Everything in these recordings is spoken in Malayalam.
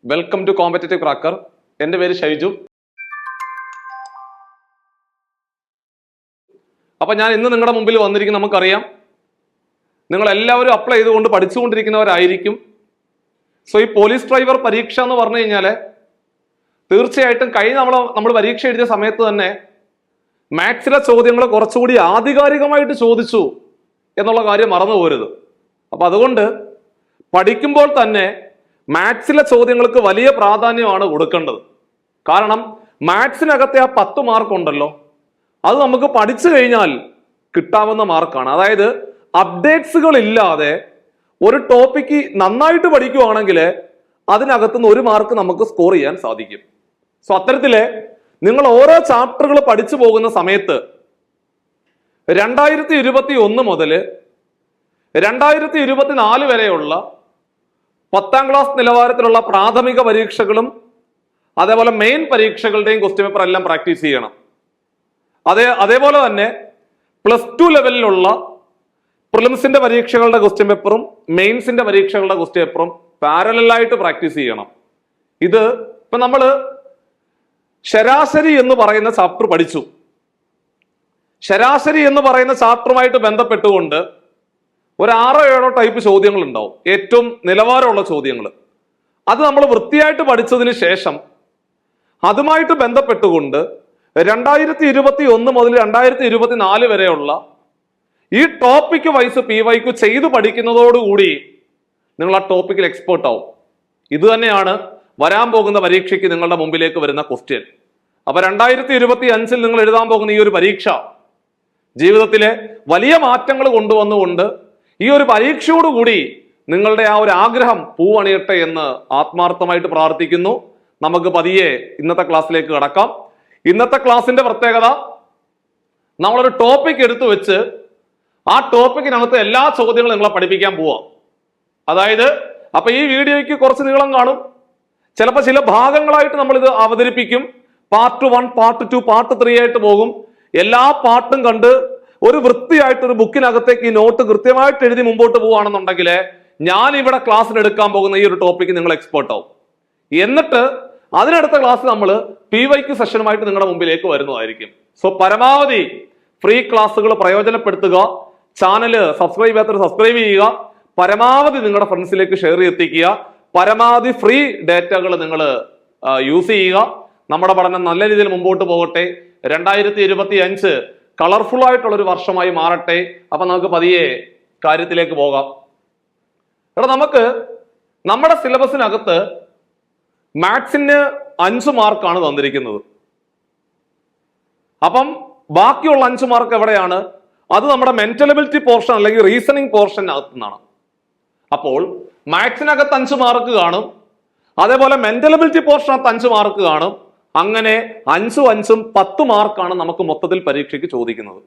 Welcome to competitive cracker. എൻ്റെ പേര് ഷൈജു. അപ്പൊ ഞാൻ ഇന്ന് നിങ്ങളുടെ മുമ്പിൽ വന്നിരിക്കും. നമുക്കറിയാം നിങ്ങൾ എല്ലാവരും അപ്ലൈ ചെയ്തുകൊണ്ട് പഠിച്ചുകൊണ്ടിരിക്കുന്നവരായിരിക്കും. സോ ഈ പോലീസ് ഡ്രൈവർ പരീക്ഷ എന്ന് പറഞ്ഞു കഴിഞ്ഞാല് തീർച്ചയായിട്ടും കഴിഞ്ഞ നമ്മൾ പരീക്ഷ എഴുതിയ സമയത്ത് തന്നെ മാത്സിലെ ചോദ്യങ്ങൾ കുറച്ചുകൂടി ആധികാരികമായിട്ട് ചോദിച്ചു എന്നുള്ള കാര്യം മറന്നു പോരുത്. അപ്പൊ അതുകൊണ്ട് പഠിക്കുമ്പോൾ തന്നെ മാത്സിലെ ചോദ്യങ്ങൾക്ക് വലിയ പ്രാധാന്യമാണ് കൊടുക്കേണ്ടത്. കാരണം മാത്സിനകത്തെ ആ 10 മാർക്ക് ഉണ്ടല്ലോ, അത് നമുക്ക് പഠിച്ചു കഴിഞ്ഞാൽ കിട്ടാവുന്ന മാർക്കാണ്. അതായത് അപ്ഡേറ്റ്സുകൾ ഇല്ലാതെ ഒരു ടോപ്പിക്ക് നന്നായിട്ട് പഠിക്കുവാണെങ്കിൽ അതിനകത്തുനിന്ന് 1 മാർക്ക് നമുക്ക് സ്കോർ ചെയ്യാൻ സാധിക്കും. സോ അത്തരത്തില് നിങ്ങൾ ഓരോ ചാപ്റ്ററുകൾ പഠിച്ചു പോകുന്ന സമയത്ത് 2021 മുതൽ 2024 വരെയുള്ള 10ാം ക്ലാസ് നിലവാരത്തിലുള്ള പ്രാഥമിക പരീക്ഷകളും അതേപോലെ മെയിൻ പരീക്ഷകളുടെയും ക്വസ്റ്റ്യൻ പേപ്പർ എല്ലാം പ്രാക്ടീസ് ചെയ്യണം. അതേപോലെ തന്നെ +2 ലെവലിലുള്ള പ്രിലിംസിന്റെ പരീക്ഷകളുടെ ക്വസ്റ്റ്യൻ പേപ്പറും മെയിൻസിന്റെ പരീക്ഷകളുടെ ക്വസ്റ്റ്യൻ പേപ്പറും പാരലലായിട്ട് പ്രാക്ടീസ് ചെയ്യണം. ഇത് ഇപ്പൊ നമ്മള് ശരാശരി എന്ന് പറയുന്ന ചാപ്റ്റർ പഠിച്ചു. ശരാശരി എന്ന് പറയുന്ന ചാപ്റ്ററുമായിട്ട് ബന്ധപ്പെട്ടുകൊണ്ട് ഒരു 6-7 ടൈപ്പ് ചോദ്യങ്ങൾ ഉണ്ടാവും, ഏറ്റവും നിലവാരമുള്ള ചോദ്യങ്ങൾ. അത് നമ്മൾ വൃത്തിയായിട്ട് പഠിച്ചതിന് ശേഷം അതുമായിട്ട് ബന്ധപ്പെട്ടുകൊണ്ട് 2021 മുതൽ 2024 വരെയുള്ള ഈ ടോപ്പിക് വൈസ് PYQ ചെയ്തു പഠിക്കുന്നതോടുകൂടി നിങ്ങൾ ആ ടോപ്പിക്കിൽ എക്സ്പേർട്ട് ആവും. ഇത് തന്നെയാണ് വരാൻ പോകുന്ന പരീക്ഷയ്ക്ക് നിങ്ങളുടെ മുമ്പിലേക്ക് വരുന്ന ക്വസ്റ്റ്യൻ. അപ്പൊ 2025 നിങ്ങൾ എഴുതാൻ പോകുന്ന ഈ ഒരു പരീക്ഷ ജീവിതത്തിലെ വലിയ മാറ്റങ്ങൾ കൊണ്ടുവന്നുകൊണ്ട് ഈ ഒരു പരീക്ഷയോടുകൂടി നിങ്ങളുടെ ആ ഒരു ആഗ്രഹം പൂവണിയട്ടെ എന്ന് ആത്മാർത്ഥമായിട്ട് പ്രാർത്ഥിക്കുന്നു. നമുക്ക് പതിയെ ഇന്നത്തെ ക്ലാസ്സിലേക്ക് കടക്കാം. ഇന്നത്തെ ക്ലാസ്സിന്റെ പ്രത്യേകത, നമ്മളൊരു ടോപ്പിക് എടുത്തു വെച്ച് ആ ടോപ്പിക്കിനകത്ത് എല്ലാ ചോദ്യങ്ങളും നിങ്ങളെ പഠിപ്പിക്കാൻ പോവാം. അതായത് അപ്പൊ ഈ വീഡിയോയ്ക്ക് കുറച്ച് നീളം കാണും. ചിലപ്പോൾ ചില ഭാഗങ്ങളായിട്ട് നമ്മൾ ഇത് അവതരിപ്പിക്കും. പാർട്ട് 1, പാർട്ട് 2, പാർട്ട് 3 ആയിട്ട് പോകും. എല്ലാ പാർട്ടും കണ്ട് ഒരു വൃത്തിയായിട്ട് ഒരു ബുക്കിനകത്തേക്ക് ഈ നോട്ട് കൃത്യമായിട്ട് എഴുതി മുമ്പോട്ട് പോവുകയാണെന്നുണ്ടെങ്കിൽ ഞാൻ ഇവിടെ ക്ലാസ്സിൽ എടുക്കാൻ പോകുന്ന ഈ ഒരു ടോപ്പിക്ക് നിങ്ങൾ എക്സ്പേർട്ട് ആവും. എന്നിട്ട് അതിനടുത്ത ക്ലാസ് നമ്മൾ PYQ സെഷനുമായിട്ട് നിങ്ങളുടെ മുമ്പിലേക്ക് വരുന്നതായിരിക്കും. സോ പരമാവധി ഫ്രീ ക്ലാസ്സുകൾ പ്രയോജനപ്പെടുത്തുക. ചാനല് സബ്സ്ക്രൈബ് ചെയ്യാത്തവർ സബ്സ്ക്രൈബ് ചെയ്യുക. പരമാവധി നിങ്ങളുടെ ഫ്രണ്ട്സിലേക്ക് ഷെയർ എത്തിക്കുക. പരമാവധി ഫ്രീ ഡേറ്റകൾ നിങ്ങൾ യൂസ് ചെയ്യുക. നമ്മുടെ പഠനം നല്ല രീതിയിൽ മുമ്പോട്ട് പോകട്ടെ. 2025 കളർഫുൾ ആയിട്ടുള്ള ഒരു വർഷമായി മാറട്ടെ. അപ്പൊ നമുക്ക് പതിയെ കാര്യത്തിലേക്ക് പോകാം. എടാ, നമുക്ക് നമ്മുടെ സിലബസിനകത്ത് മാത്സിന് 5 മാർക്കാണ് തന്നിരിക്കുന്നത്. അപ്പം ബാക്കിയുള്ള 5 മാർക്ക് എവിടെയാണ്? അത് നമ്മുടെ മെന്റലബിലിറ്റി പോർഷൻ അല്ലെങ്കിൽ റീസണിങ് പോർഷനകത്ത് നിന്നാണ്. അപ്പോൾ മാത്സിനകത്ത് 5 മാർക്ക് കാണും, അതേപോലെ മെന്റലബിലിറ്റി പോർഷനകത്ത് 5 മാർക്ക് കാണും. അങ്ങനെ 5ഉം 5ഉം 10 മാർക്കാണ് നമുക്ക് മൊത്തത്തിൽ പരീക്ഷയ്ക്ക് ചോദിക്കുന്നത്.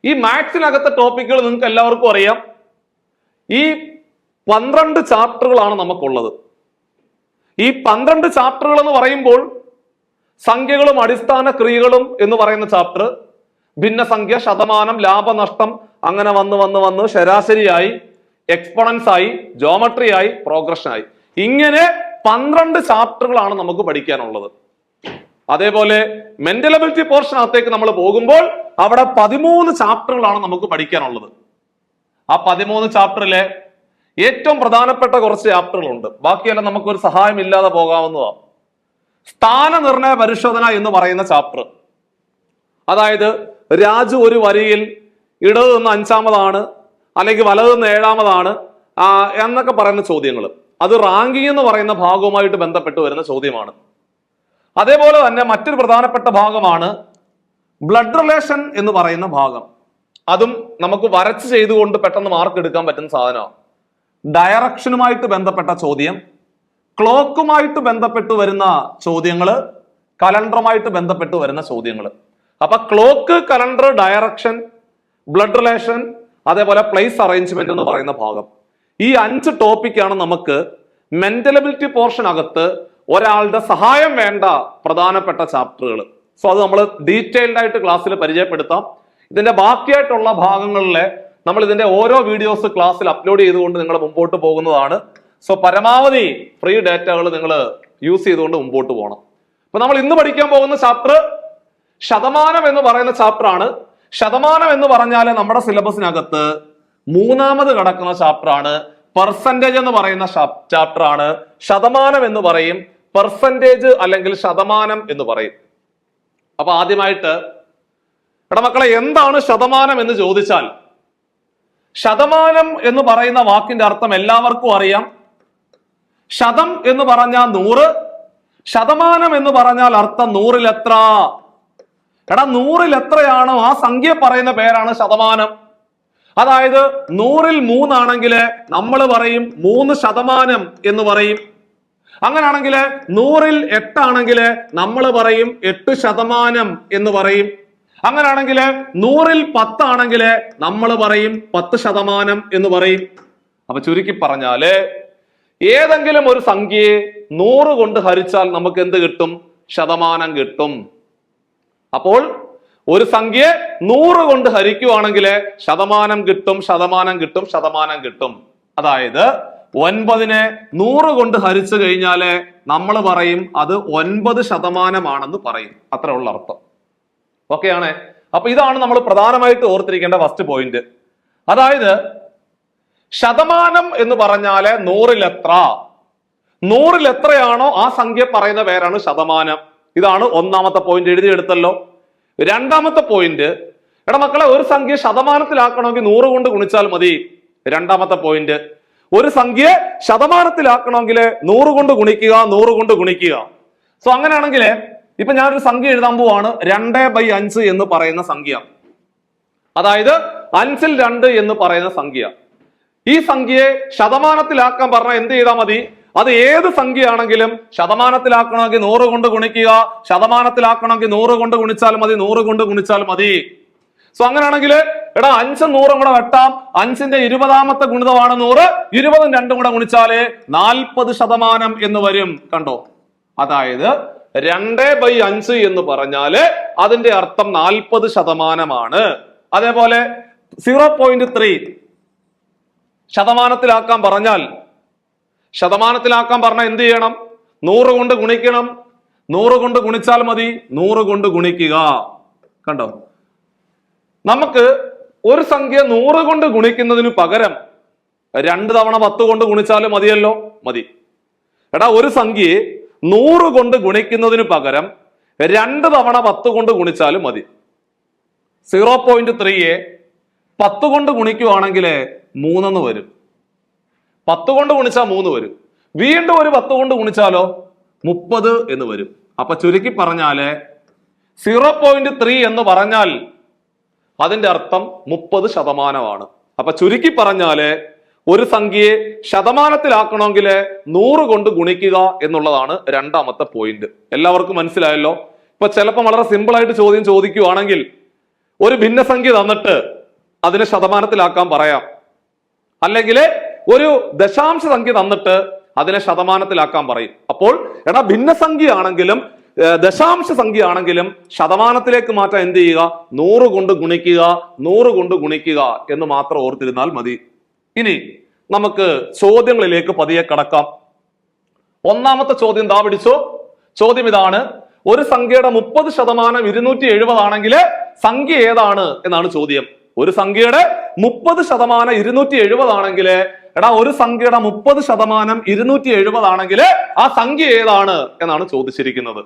ഈ മാത്സിനകത്തെ ടോപ്പിക്കുകൾ നിങ്ങൾക്ക് എല്ലാവർക്കും അറിയാം. ഈ 12 ചാപ്റ്ററുകളാണ് നമുക്കുള്ളത്. ഈ 12 ചാപ്റ്ററുകൾ എന്ന് പറയുമ്പോൾ സംഖ്യകളും അടിസ്ഥാന ക്രിയകളും എന്ന് പറയുന്ന ചാപ്റ്റർ, ഭിന്നസംഖ്യ, ശതമാനം, ലാഭനഷ്ടം, അങ്ങനെ വന്ന് ശരാശരിയായി, എക്സ്പോണൻസ് ആയി, ജോമെട്രി ആയി, പ്രോഗ്രഷൻ ആയി, ഇങ്ങനെ 12 ചാപ്റ്ററുകളാണ് നമുക്ക് പഠിക്കാനുള്ളത്. അതേപോലെ മെന്റലബിലിറ്റി പോർഷനകത്തേക്ക് നമ്മൾ പോകുമ്പോൾ അവിടെ 13 ചാപ്റ്ററുകളാണ് നമുക്ക് പഠിക്കാനുള്ളത്. ആ 13 ചാപ്റ്ററിലെ ഏറ്റവും പ്രധാനപ്പെട്ട കുറച്ച് ചാപ്റ്ററുകളുണ്ട്. ബാക്കിയെല്ലാം നമുക്കൊരു സഹായം ഇല്ലാതെ പോകാവുന്നതാണ്. സ്ഥാനനിർണയ പരിശോധന എന്ന് പറയുന്ന ചാപ്റ്റർ, അതായത് രാജു ഒരു വരിയിൽ ഇടത് നിന്ന് 5ാമതാണ് അല്ലെങ്കിൽ വലത് നിന്ന് 7ാമതാണ് എന്നൊക്കെ പറയുന്ന ചോദ്യങ്ങൾ, അത് റാങ്കിങ് എന്ന് പറയുന്ന ഭാഗവുമായിട്ട് ബന്ധപ്പെട്ട് വരുന്ന ചോദ്യമാണ്. അതേപോലെ തന്നെ മറ്റൊരു പ്രധാനപ്പെട്ട ഭാഗമാണ് ബ്ലഡ് റിലേഷൻ എന്ന് പറയുന്ന ഭാഗം. അതും നമുക്ക് വരച്ച് ചെയ്തുകൊണ്ട് പെട്ടെന്ന് മാർക്ക് എടുക്കാൻ പറ്റുന്ന സാധനമാണ്. ഡയറക്ഷനുമായിട്ട് ബന്ധപ്പെട്ട ചോദ്യം, ക്ലോക്കുമായിട്ട് ബന്ധപ്പെട്ട് വരുന്ന ചോദ്യങ്ങൾ, കലണ്ടറുമായിട്ട് ബന്ധപ്പെട്ട് വരുന്ന ചോദ്യങ്ങൾ. അപ്പൊ clock, calendar, direction, blood relation, അതേപോലെ പ്ലേസ് അറേഞ്ച്മെന്റ് എന്ന് പറയുന്ന ഭാഗം, ഈ 5 ടോപ്പിക്കാണ് നമുക്ക് മെന്റലബിലിറ്റി പോർഷനകത്ത് ഒരാളുടെ സഹായം വേണ്ട പ്രധാനപ്പെട്ട ചാപ്റ്ററുകൾ. സോ അത് നമ്മൾ ഡീറ്റെയിൽഡ് ആയിട്ട് ക്ലാസ്സിൽ പരിചയപ്പെടുത്താം. ഇതിന്റെ ബാക്കിയായിട്ടുള്ള ഭാഗങ്ങളിലെ നമ്മൾ ഇതിന്റെ ഓരോ വീഡിയോസ് ക്ലാസ്സിൽ അപ്ലോഡ് ചെയ്തുകൊണ്ട് നിങ്ങൾ മുമ്പോട്ട് പോകുന്നതാണ്. സോ പരമാവധി ഫ്രീ ഡേറ്റകൾ നിങ്ങൾ യൂസ് ചെയ്തുകൊണ്ട് മുമ്പോട്ട് പോകണം. അപ്പൊ നമ്മൾ ഇന്ന് പഠിക്കാൻ പോകുന്ന ചാപ്റ്റർ ശതമാനം എന്ന് പറയുന്ന ചാപ്റ്റർ ആണ്. ശതമാനം എന്ന് പറഞ്ഞാൽ നമ്മുടെ സിലബസിനകത്ത് മൂന്നാമത് കിടക്കുന്ന ചാപ്റ്റർ ആണ്. പെർസെന്റേജ് എന്ന് പറയുന്ന ചാപ്റ്റർ ആണ്. ശതമാനം എന്ന് പറയും, പെർസെന്റേജ് അല്ലെങ്കിൽ ശതമാനം എന്ന് പറയും. അപ്പൊ ആദ്യമായിട്ട് എടാ മക്കളെ, എന്താണ് ശതമാനം എന്ന് ചോദിച്ചാൽ, ശതമാനം എന്ന് പറയുന്ന വാക്കിന്റെ അർത്ഥം എല്ലാവർക്കും അറിയാം. ശതം എന്ന് പറഞ്ഞാൽ 100, ശതമാനം എന്ന് പറഞ്ഞാൽ അർത്ഥം 100-ൽ എത്ര. എടാ 100-ൽ എത്രയാണോ ആ സംഖ്യ പറയുന്ന പേരാണ് ശതമാനം. അതായത് 100-ൽ 3 ആണെങ്കിൽ നമ്മൾ പറയും 3% എന്ന് പറയും. അങ്ങനാണെങ്കിൽ 100-ൽ 8 ആണെങ്കിൽ നമ്മൾ പറയും 8% എന്ന് പറയും. അങ്ങനാണെങ്കിൽ 100-ൽ 10 ആണെങ്കിൽ നമ്മൾ പറയും 10% എന്ന് പറയും. അപ്പൊ ചുരുക്കി പറഞ്ഞാല് ഏതെങ്കിലും ഒരു സംഖ്യയെ 100 കൊണ്ട് ഹരിച്ചാൽ നമുക്ക് എന്ത് കിട്ടും? ശതമാനം കിട്ടും. അപ്പോൾ ഒരു സംഖ്യയെ 100 കൊണ്ട് ഹരിക്കുവാണെങ്കിൽ ശതമാനം കിട്ടും, ശതമാനം കിട്ടും, ശതമാനം കിട്ടും. അതായത് 9-നെ 100 കൊണ്ട് ഹരിച്ചു കഴിഞ്ഞാല് നമ്മൾ പറയും അത് 9% പറയും. അത്ര ഉള്ള അർത്ഥം. ഓക്കെ ആണ്. അപ്പൊ ഇതാണ് നമ്മൾ പ്രധാനമായിട്ട് ഓർത്തിരിക്കേണ്ട ഫസ്റ്റ് പോയിന്റ്. അതായത് ശതമാനം എന്ന് പറഞ്ഞാല് 100-ൽ എത്ര, 100-ൽ എത്രയാണോ ആ സംഖ്യ പറയുന്ന പേരാണ് ശതമാനം. ഇതാണ് ഒന്നാമത്തെ പോയിന്റ്. എഴുതിയെടുത്തല്ലോ. രണ്ടാമത്തെ പോയിന്റ്, എടാ മക്കളെ, ഒരു സംഖ്യ ശതമാനത്തിലാക്കണമെങ്കിൽ 100 കൊണ്ട് ഗുണിച്ചാൽ മതി. രണ്ടാമത്തെ പോയിന്റ്, ഒരു സംഖ്യ ശതമാനത്തിലാക്കണമെങ്കിൽ 100 കൊണ്ട് ഗുണിക്കുക, 100 കൊണ്ട് ഗുണിക്കുക. സോ അങ്ങനെയാണെങ്കിൽ ഇപ്പൊ ഞാനൊരു സംഖ്യ എഴുതാൻ പോവാണ്. 2/5 എന്ന് പറയുന്ന സംഖ്യ, അതായത് 5-ൽ 2 എന്ന് പറയുന്ന സംഖ്യ. ഈ സംഖ്യയെ ശതമാനത്തിലാക്കാൻ പറഞ്ഞാൽ എന്ത് ചെയ്താൽ മതി? അത് ഏത് സംഖ്യയാണെങ്കിലും ശതമാനത്തിലാക്കണമെങ്കിൽ 100 കൊണ്ട് ഗുണിക്കുക, ശതമാനത്തിലാക്കണമെങ്കിൽ 100 കൊണ്ട് ഗുണിച്ചാൽ മതി, 100 കൊണ്ട് ഗുണിച്ചാൽ മതി. സോ അങ്ങനെയാണെങ്കിൽ എടാ 5 100 കൂടെ വെട്ടാം. 5-ന്റെ 20ാമത്തെ ഗുണിതമാണ് 100. 20-ഉം 2-ഉം കൂടെ ഗുണിച്ചാല് 40% എന്ന് വരും. കണ്ടോ? അതായത് 2/5 എന്ന് പറഞ്ഞാല് അതിന്റെ അർത്ഥം 40%. അതേപോലെ 0.3 ശതമാനത്തിലാക്കാൻ പറഞ്ഞാൽ എന്ത് ചെയ്യണം? 100 കൊണ്ട് ഗുണിക്കണം. 100 കൊണ്ട് ഗുണിച്ചാൽ മതി, 100 കൊണ്ട് ഗുണിക്കുക. കണ്ടോ? നമുക്ക് ഒരു സംഖ്യ 100 കൊണ്ട് ഗുണിക്കുന്നതിന് പകരം 2 തവണ 10 കൊണ്ട് ഗുണിച്ചാലും മതിയല്ലോ. മതി. എടാ ഒരു സംഖ്യയെ 100 കൊണ്ട് ഗുണിക്കുന്നതിന് പകരം 2 തവണ 10 കൊണ്ട് ഗുണിച്ചാലും മതി. 0.3-യെ 10 കൊണ്ട് ഗുണിക്കുവാണെങ്കിൽ 3 വരും. 10 കൊണ്ട് ഗുണിച്ചാൽ 3 വരും. വീണ്ടും ഒരു 10 കൊണ്ട് ഗുണിച്ചാലോ 30 എന്ന് വരും. അപ്പൊ ചുരുക്കി പറഞ്ഞാല് 0.3 എന്ന് പറഞ്ഞാൽ അതിന്റെ അർത്ഥം 30%. അപ്പൊ ചുരുക്കി പറഞ്ഞാല് ഒരു സംഖ്യയെ ശതമാനത്തിലാക്കണമെങ്കിൽ 100 കൊണ്ട് ഗുണിക്കുക എന്നുള്ളതാണ് രണ്ടാമത്തെ പോയിന്റ്. എല്ലാവർക്കും മനസ്സിലായല്ലോ? ഇപ്പൊ ചിലപ്പോൾ വളരെ സിമ്പിൾ ആയിട്ട് ചോദ്യം ചോദിക്കുവാണെങ്കിൽ ഒരു ഭിന്നസംഖ്യ തന്നിട്ട് അതിനെ ശതമാനത്തിലാക്കാൻ പറയാം. അല്ലെങ്കിൽ ഒരു ദശാംശ സംഖ്യ തന്നിട്ട് അതിനെ ശതമാനത്തിലാക്കാൻ പറയും. അപ്പോൾ എടാ ഭിന്നസംഖ്യ ആണെങ്കിലും ദശാംശ സംഖ്യ ആണെങ്കിലും ശതമാനത്തിലേക്ക് മാറ്റാൻ എന്ത് ചെയ്യുക? 100 കൊണ്ട് ഗുണിക്കുക, 100 കൊണ്ട് ഗുണിക്കുക എന്ന് മാത്രം ഓർത്തിരുന്നാൽ മതി. ഇനി നമുക്ക് ചോദ്യങ്ങളിലേക്ക് പതിയെ കടക്കാം. ഒന്നാമത്തെ ചോദ്യം ദാ പിടിച്ചോ. ചോദ്യം ഇതാണ്: ഒരു സംഖ്യയുടെ 30% 270 ആണെങ്കിൽ സംഖ്യ ഏതാണ് എന്നാണ് ചോദ്യം. ഒരു സംഖ്യയുടെ 30% 270 ആണെങ്കിൽ എടാ ഒരു സംഖ്യയുടെ 30% 270 ആണെങ്കിൽ ആ സംഖ്യ ഏതാണ് എന്നാണ് ചോദിച്ചിരിക്കുന്നത്.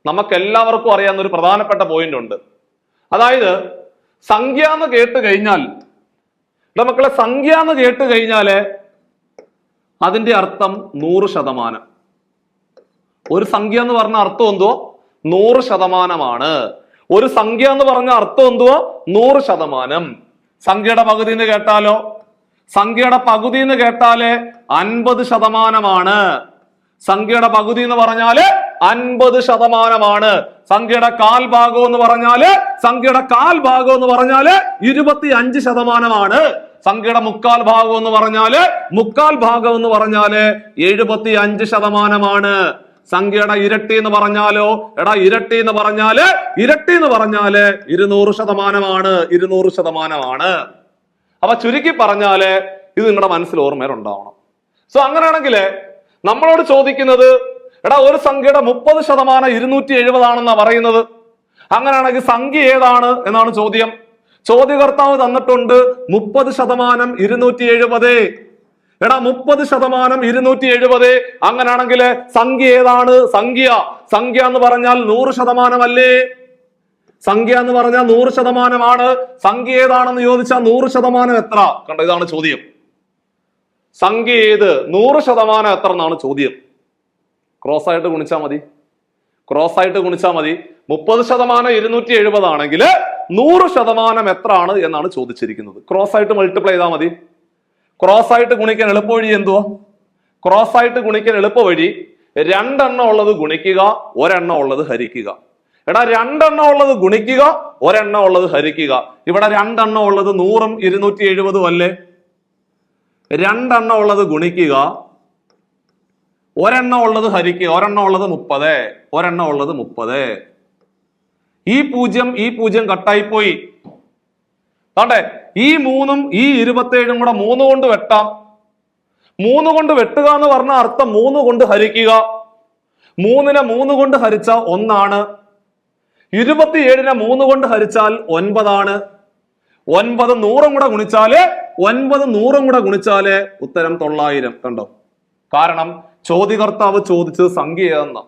നമുക്ക് എല്ലാവർക്കും അറിയാവുന്ന ഒരു പ്രധാനപ്പെട്ട പോയിന്റ് ഉണ്ട്. അതായത് സംഖ്യ എന്ന് കേട്ട് കഴിഞ്ഞാൽ മക്കളെ, സംഖ്യ എന്ന് കേട്ട് കഴിഞ്ഞാല് അതിന്റെ അർത്ഥം 100%. ഒരു സംഖ്യ എന്ന് പറഞ്ഞ അർത്ഥം എന്തോ 100%. ഒരു സംഖ്യ എന്ന് പറഞ്ഞ അർത്ഥം എന്തോ 100%. സംഖ്യയുടെ പകുതി എന്ന് കേട്ടാലോ? സംഖ്യയുടെ പകുതി എന്ന് കേട്ടാല് 50%. സംഖ്യയുടെ പകുതി എന്ന് പറഞ്ഞാല് 50%. സംഖ്യയുടെ കാൽ ഭാഗം എന്ന് പറഞ്ഞാല് 25%. സംഖ്യയുടെ മുക്കാൽ ഭാഗം എന്ന് പറഞ്ഞാല് 75%. സംഖ്യയുടെ ഇരട്ടി എന്ന് പറഞ്ഞാലോ? എടാ ഇരട്ടി എന്ന് പറഞ്ഞാല് 200%. അപ്പൊ ചുരുക്കി പറഞ്ഞാല് ഇത് നിങ്ങളുടെ മനസ്സിൽ ഓർമ്മയിലുണ്ടാവണം. സോ അങ്ങനെയാണെങ്കിൽ നമ്മളോട് ചോദിക്കുന്നത് എടാ ഒരു സംഖ്യയുടെ 30% 270 ആണെന്നാ പറയുന്നത്. അങ്ങനെയാണെങ്കിൽ സംഖ്യ ഏതാണ് എന്നാണ് ചോദ്യം. ചോദ്യകർത്താവ് തന്നിട്ടുണ്ട് 30% 270. എടാ 30% 270. അങ്ങനെയാണെങ്കിൽ സംഖ്യ ഏതാണ്? സംഖ്യ എന്ന് പറഞ്ഞാൽ 100% അല്ലേ? സംഖ്യ എന്ന് പറഞ്ഞാൽ 100%. സംഖ്യ ഏതാണെന്ന് ചോദിച്ചാൽ 100% എത്ര? കണ്ടോ, ഇതാണ് ചോദ്യം. സംഖ്യ ഏത്? 100% എത്ര എന്നാണ് ചോദ്യം. ക്രോസ് ആയിട്ട് ഗുണിച്ചാൽ മതി. 30% 270 ആണെങ്കിൽ 100% എത്ര ആണ് എന്നാണ് ചോദിച്ചിരിക്കുന്നത്. ക്രോസ് ആയിട്ട് മൾട്ടിപ്ലൈ ചെയ്താൽ മതി. ക്രോസ് ആയിട്ട് ഗുണിക്കാൻ എളുപ്പവഴി എന്തുവാ? ക്രോസ് ആയിട്ട് ഗുണിക്കാൻ എളുപ്പവഴി 2 എണ്ണം ഉള്ളത് ഗുണിക്കുക, 1 എണ്ണം ഉള്ളത് ഹരിക്കുക. എടാ 2 എണ്ണം ഉള്ളത് ഗുണിക്കുക, 1 എണ്ണം ഉള്ളത് ഹരിക്കുക. ഇവിടെ 2 എണ്ണം ഉള്ളത് 100ഉം 270 അല്ലേ? 2 എണ്ണം ഉള്ളത് ഗുണിക്കുക, 1 എണ്ണം ഉള്ളത് ഹരിക്കുക. 1 എണ്ണം ഉള്ളത് 30, 1 എണ്ണം ഉള്ളത് 30. ഈ 0 കട്ടായി പോയി. ആണ്ടെ ഈ 3ഉം ഈ 27ഉം കൂടെ 3 കൊണ്ട് വെട്ടാം. 3 കൊണ്ട് വെട്ടുക എന്ന് പറഞ്ഞ അർത്ഥം 3 കൊണ്ട് ഹരിക്കുക. 3നെ 3 കൊണ്ട് ഹരിച്ചാൽ 1 ആണ്. 27നെ 3 കൊണ്ട് ഹരിച്ചാൽ 9 ആണ്. 9 100ഉം കൂടെ ഗുണിച്ചാല് ഉത്തരം 900. കണ്ടോ? കാരണം ചോദ്യകർത്താവ് ചോദിച്ചത് സംഖ്യ ഏതെന്ന.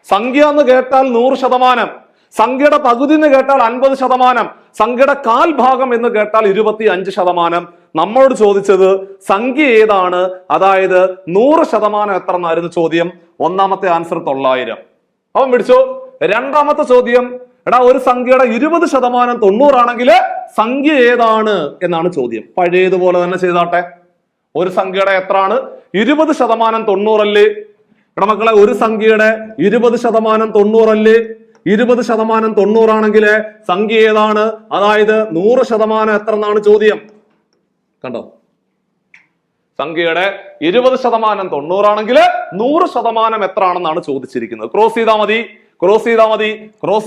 സംഖ്യ എന്ന് കേട്ടാൽ 100%, സംഖ്യയുടെ പകുതി എന്ന് കേട്ടാൽ 50%, സംഖ്യയുടെ 1/4 ഭാഗം എന്ന് കേട്ടാൽ 25%. നമ്മളോട് ചോദിച്ചത് സംഖ്യ ഏതാണ്, അതായത് 100% എത്ര എന്നായിരുന്നു ചോദ്യം. ഒന്നാമത്തെ ആൻസർ 900. അവൻ പിടിച്ചോ. രണ്ടാമത്തെ ചോദ്യം, എടാ ഒരു സംഖ്യയുടെ 20% 90 ആണെങ്കിൽ സംഖ്യ ഏതാണ് എന്നാണ് ചോദ്യം. പഴയതുപോലെ തന്നെ ചെയ്താട്ടെ. ഒരു സംഖ്യയുടെ എത്രയാണ്? 20% 90 അല്ലേ? എടാ മക്കളെ, ഒരു സംഖ്യയുടെ 20% 90 അല്ലേ? 20% 90 ആണെങ്കിൽ സംഖ്യ ഏതാണ്, അതായത് 100% എത്ര എന്നാണ് ചോദ്യം. കണ്ടോ? സംഖ്യയുടെ 20% 90 ആണെങ്കിൽ 100% എത്ര ആണെന്നാണ് ചോദിച്ചിരിക്കുന്നത്. ക്രോസ് ചെയ്താൽ മതി. ക്രോസ്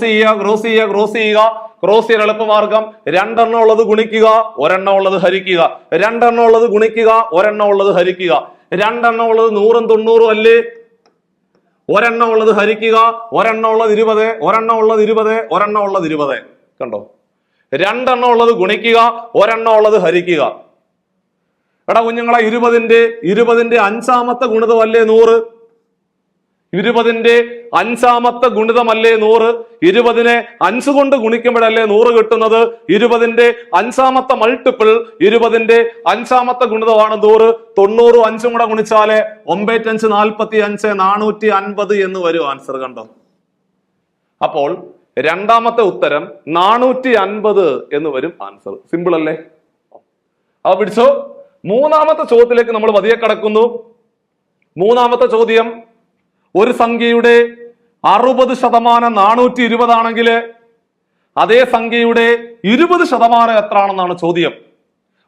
ചെയ്യാൻ എളുപ്പമാർഗം 2 എണ്ണം ഉള്ളത് ഗുണിക്കുക, 1 എണ്ണം ഉള്ളത് ഹരിക്കുക. 2 എണ്ണം ഉള്ളത് ഗുണിക്കുക, 1 എണ്ണം ഉള്ളത് ഹരിക്കുക. 2 എണ്ണം ഉള്ളത് 100ഉം 90ഉം അല്ലേ? 1 എണ്ണം ഉള്ളത് ഹരിക്കുക, 1 എണ്ണം ഉള്ളത് 20, 1 എണ്ണം ഉള്ളത് 20, 1 എണ്ണം ഉള്ളത് 20. കണ്ടോ? 2 എണ്ണം ഉള്ളത് ഗുണിക്കുക, 1 എണ്ണം ഉള്ളത് ഹരിക്കുക. എടാ കുഞ്ഞുങ്ങളെ, 20ന്റെ 5ാമത്തെ ഗുണിതമല്ലേ 100? 20ന്റെ 5ാമത്തെ ഗുണിതമല്ലേ 100? 20നെ 5 കൊണ്ട് ഗുണിക്കുമ്പോഴല്ലേ 100 കിട്ടുന്നത്? 20ന്റെ 5ാമത്തെ മൾട്ടിപ്പിൾ 20ന്റെ 5ാമത്തെ ഗുണിതമാണ് 100. 90 5ഉം കൂടെ ഗുണിച്ചാല് 9 5 45 450 എന്ന് വരും ആൻസർ. കണ്ടോ? അപ്പോൾ രണ്ടാമത്തെ ഉത്തരം 450 എന്ന് വരും ആൻസർ. സിമ്പിൾ അല്ലേ? അപ്പൊ പിടിച്ചോ. മൂന്നാമത്തെ ചോദ്യത്തിലേക്ക് നമ്മൾ പതിയെ കടക്കുന്നു. മൂന്നാമത്തെ ചോദ്യം, ഒരു സംഖ്യയുടെ 60% 420 ആണെങ്കിൽ അതേ സംഖ്യയുടെ 20% എത്രയാണെന്നാണ് ചോദ്യം.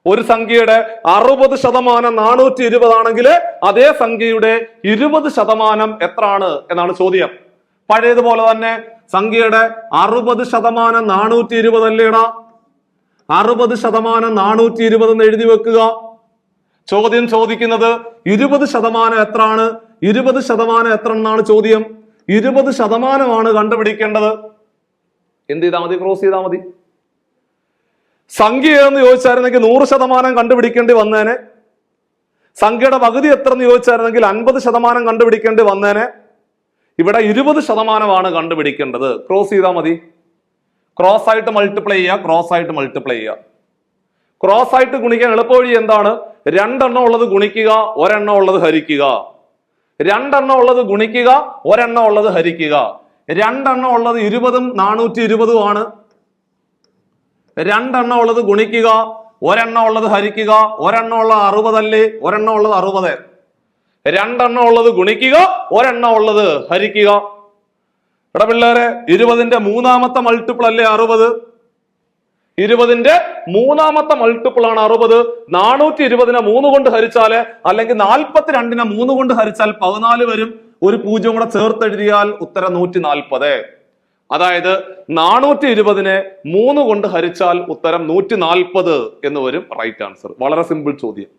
ഒരു സംഖ്യയുടെ 60% 420 ആണെങ്കിൽ അതേ സംഖ്യയുടെ 20% എത്രയാണ് എന്നാണ് ചോദ്യം. പഴയതുപോലെ തന്നെ സംഖ്യയുടെ 60% 420 അല്ലേടാ? 60% 420 എന്ന് എഴുതി വെക്കുക. ചോദ്യം ചോദിക്കുന്നത് 20% എത്രയാണ്, 20% എത്ര എന്നാണ് ചോദ്യം. 20% കണ്ടുപിടിക്കേണ്ടത്. എന്ത് ചെയ്താൽ മതി? ക്രോസ് ചെയ്താൽ മതി. സംഖ്യ എന്ന് ചോദിച്ചായിരുന്നെങ്കിൽ 100% കണ്ടുപിടിക്കേണ്ടി വന്നേനെ. സംഖ്യയുടെ പകുതി എത്ര എന്ന് ചോദിച്ചായിരുന്നെങ്കിൽ 50% കണ്ടുപിടിക്കേണ്ടി വന്നേനെ. ഇവിടെ 20% കണ്ടുപിടിക്കേണ്ടത്. ക്രോസ് ചെയ്താൽ മതി. ക്രോസ് ആയിട്ട് മൾട്ടിപ്ലൈ ചെയ്യുക. ക്രോസ് ആയിട്ട് ഗുണിക്കാൻ എളുപ്പവഴി എന്താണ്? 2 എണ്ണം ഉള്ളത് ഗുണിക്കുക, 1 എണ്ണം ഉള്ളത് ഹരിക്കുക. 2 എണ്ണം ഉള്ളത് ഗുണിക്കുക, 1 എണ്ണം ഉള്ളത് ഹരിക്കുക. 2 എണ്ണം ഉള്ളത് 20ഉം 420 ആണ്. 2 എണ്ണം ഉള്ളത് ഗുണിക്കുക, 1 എണ്ണം ഉള്ളത് ഹരിക്കുക. 1 എണ്ണം ഉള്ളത് 60 അല്ലേ? 1 എണ്ണം ഉള്ളത് 60. 2 എണ്ണം ഉള്ളത് ഗുണിക്കുക, 1 എണ്ണം ഉള്ളത് ഹരിക്കുക. എടാ പിള്ളേരെ, 20ന്റെ 3ാമത്തെ മൾട്ടിപ്പിൾ അല്ലേ 60? 20ന്റെ 3ാമത്തെ മൾട്ടിപ്പിൾ ആണ് 60. 420നെ 3 കൊണ്ട് ഹരിച്ചാല്, അല്ലെങ്കിൽ 42നെ 3 കൊണ്ട് ഹരിച്ചാൽ 14 വരും. ഒരു 0 കൂടെ ചേർത്തെഴുതിയാൽ ഉത്തരം 140. അതായത് 420നെ 3 കൊണ്ട് ഹരിച്ചാൽ ഉത്തരം 140 എന്ന് വരും റൈറ്റ് ആൻസർ. വളരെ സിമ്പിൾ ചോദ്യം.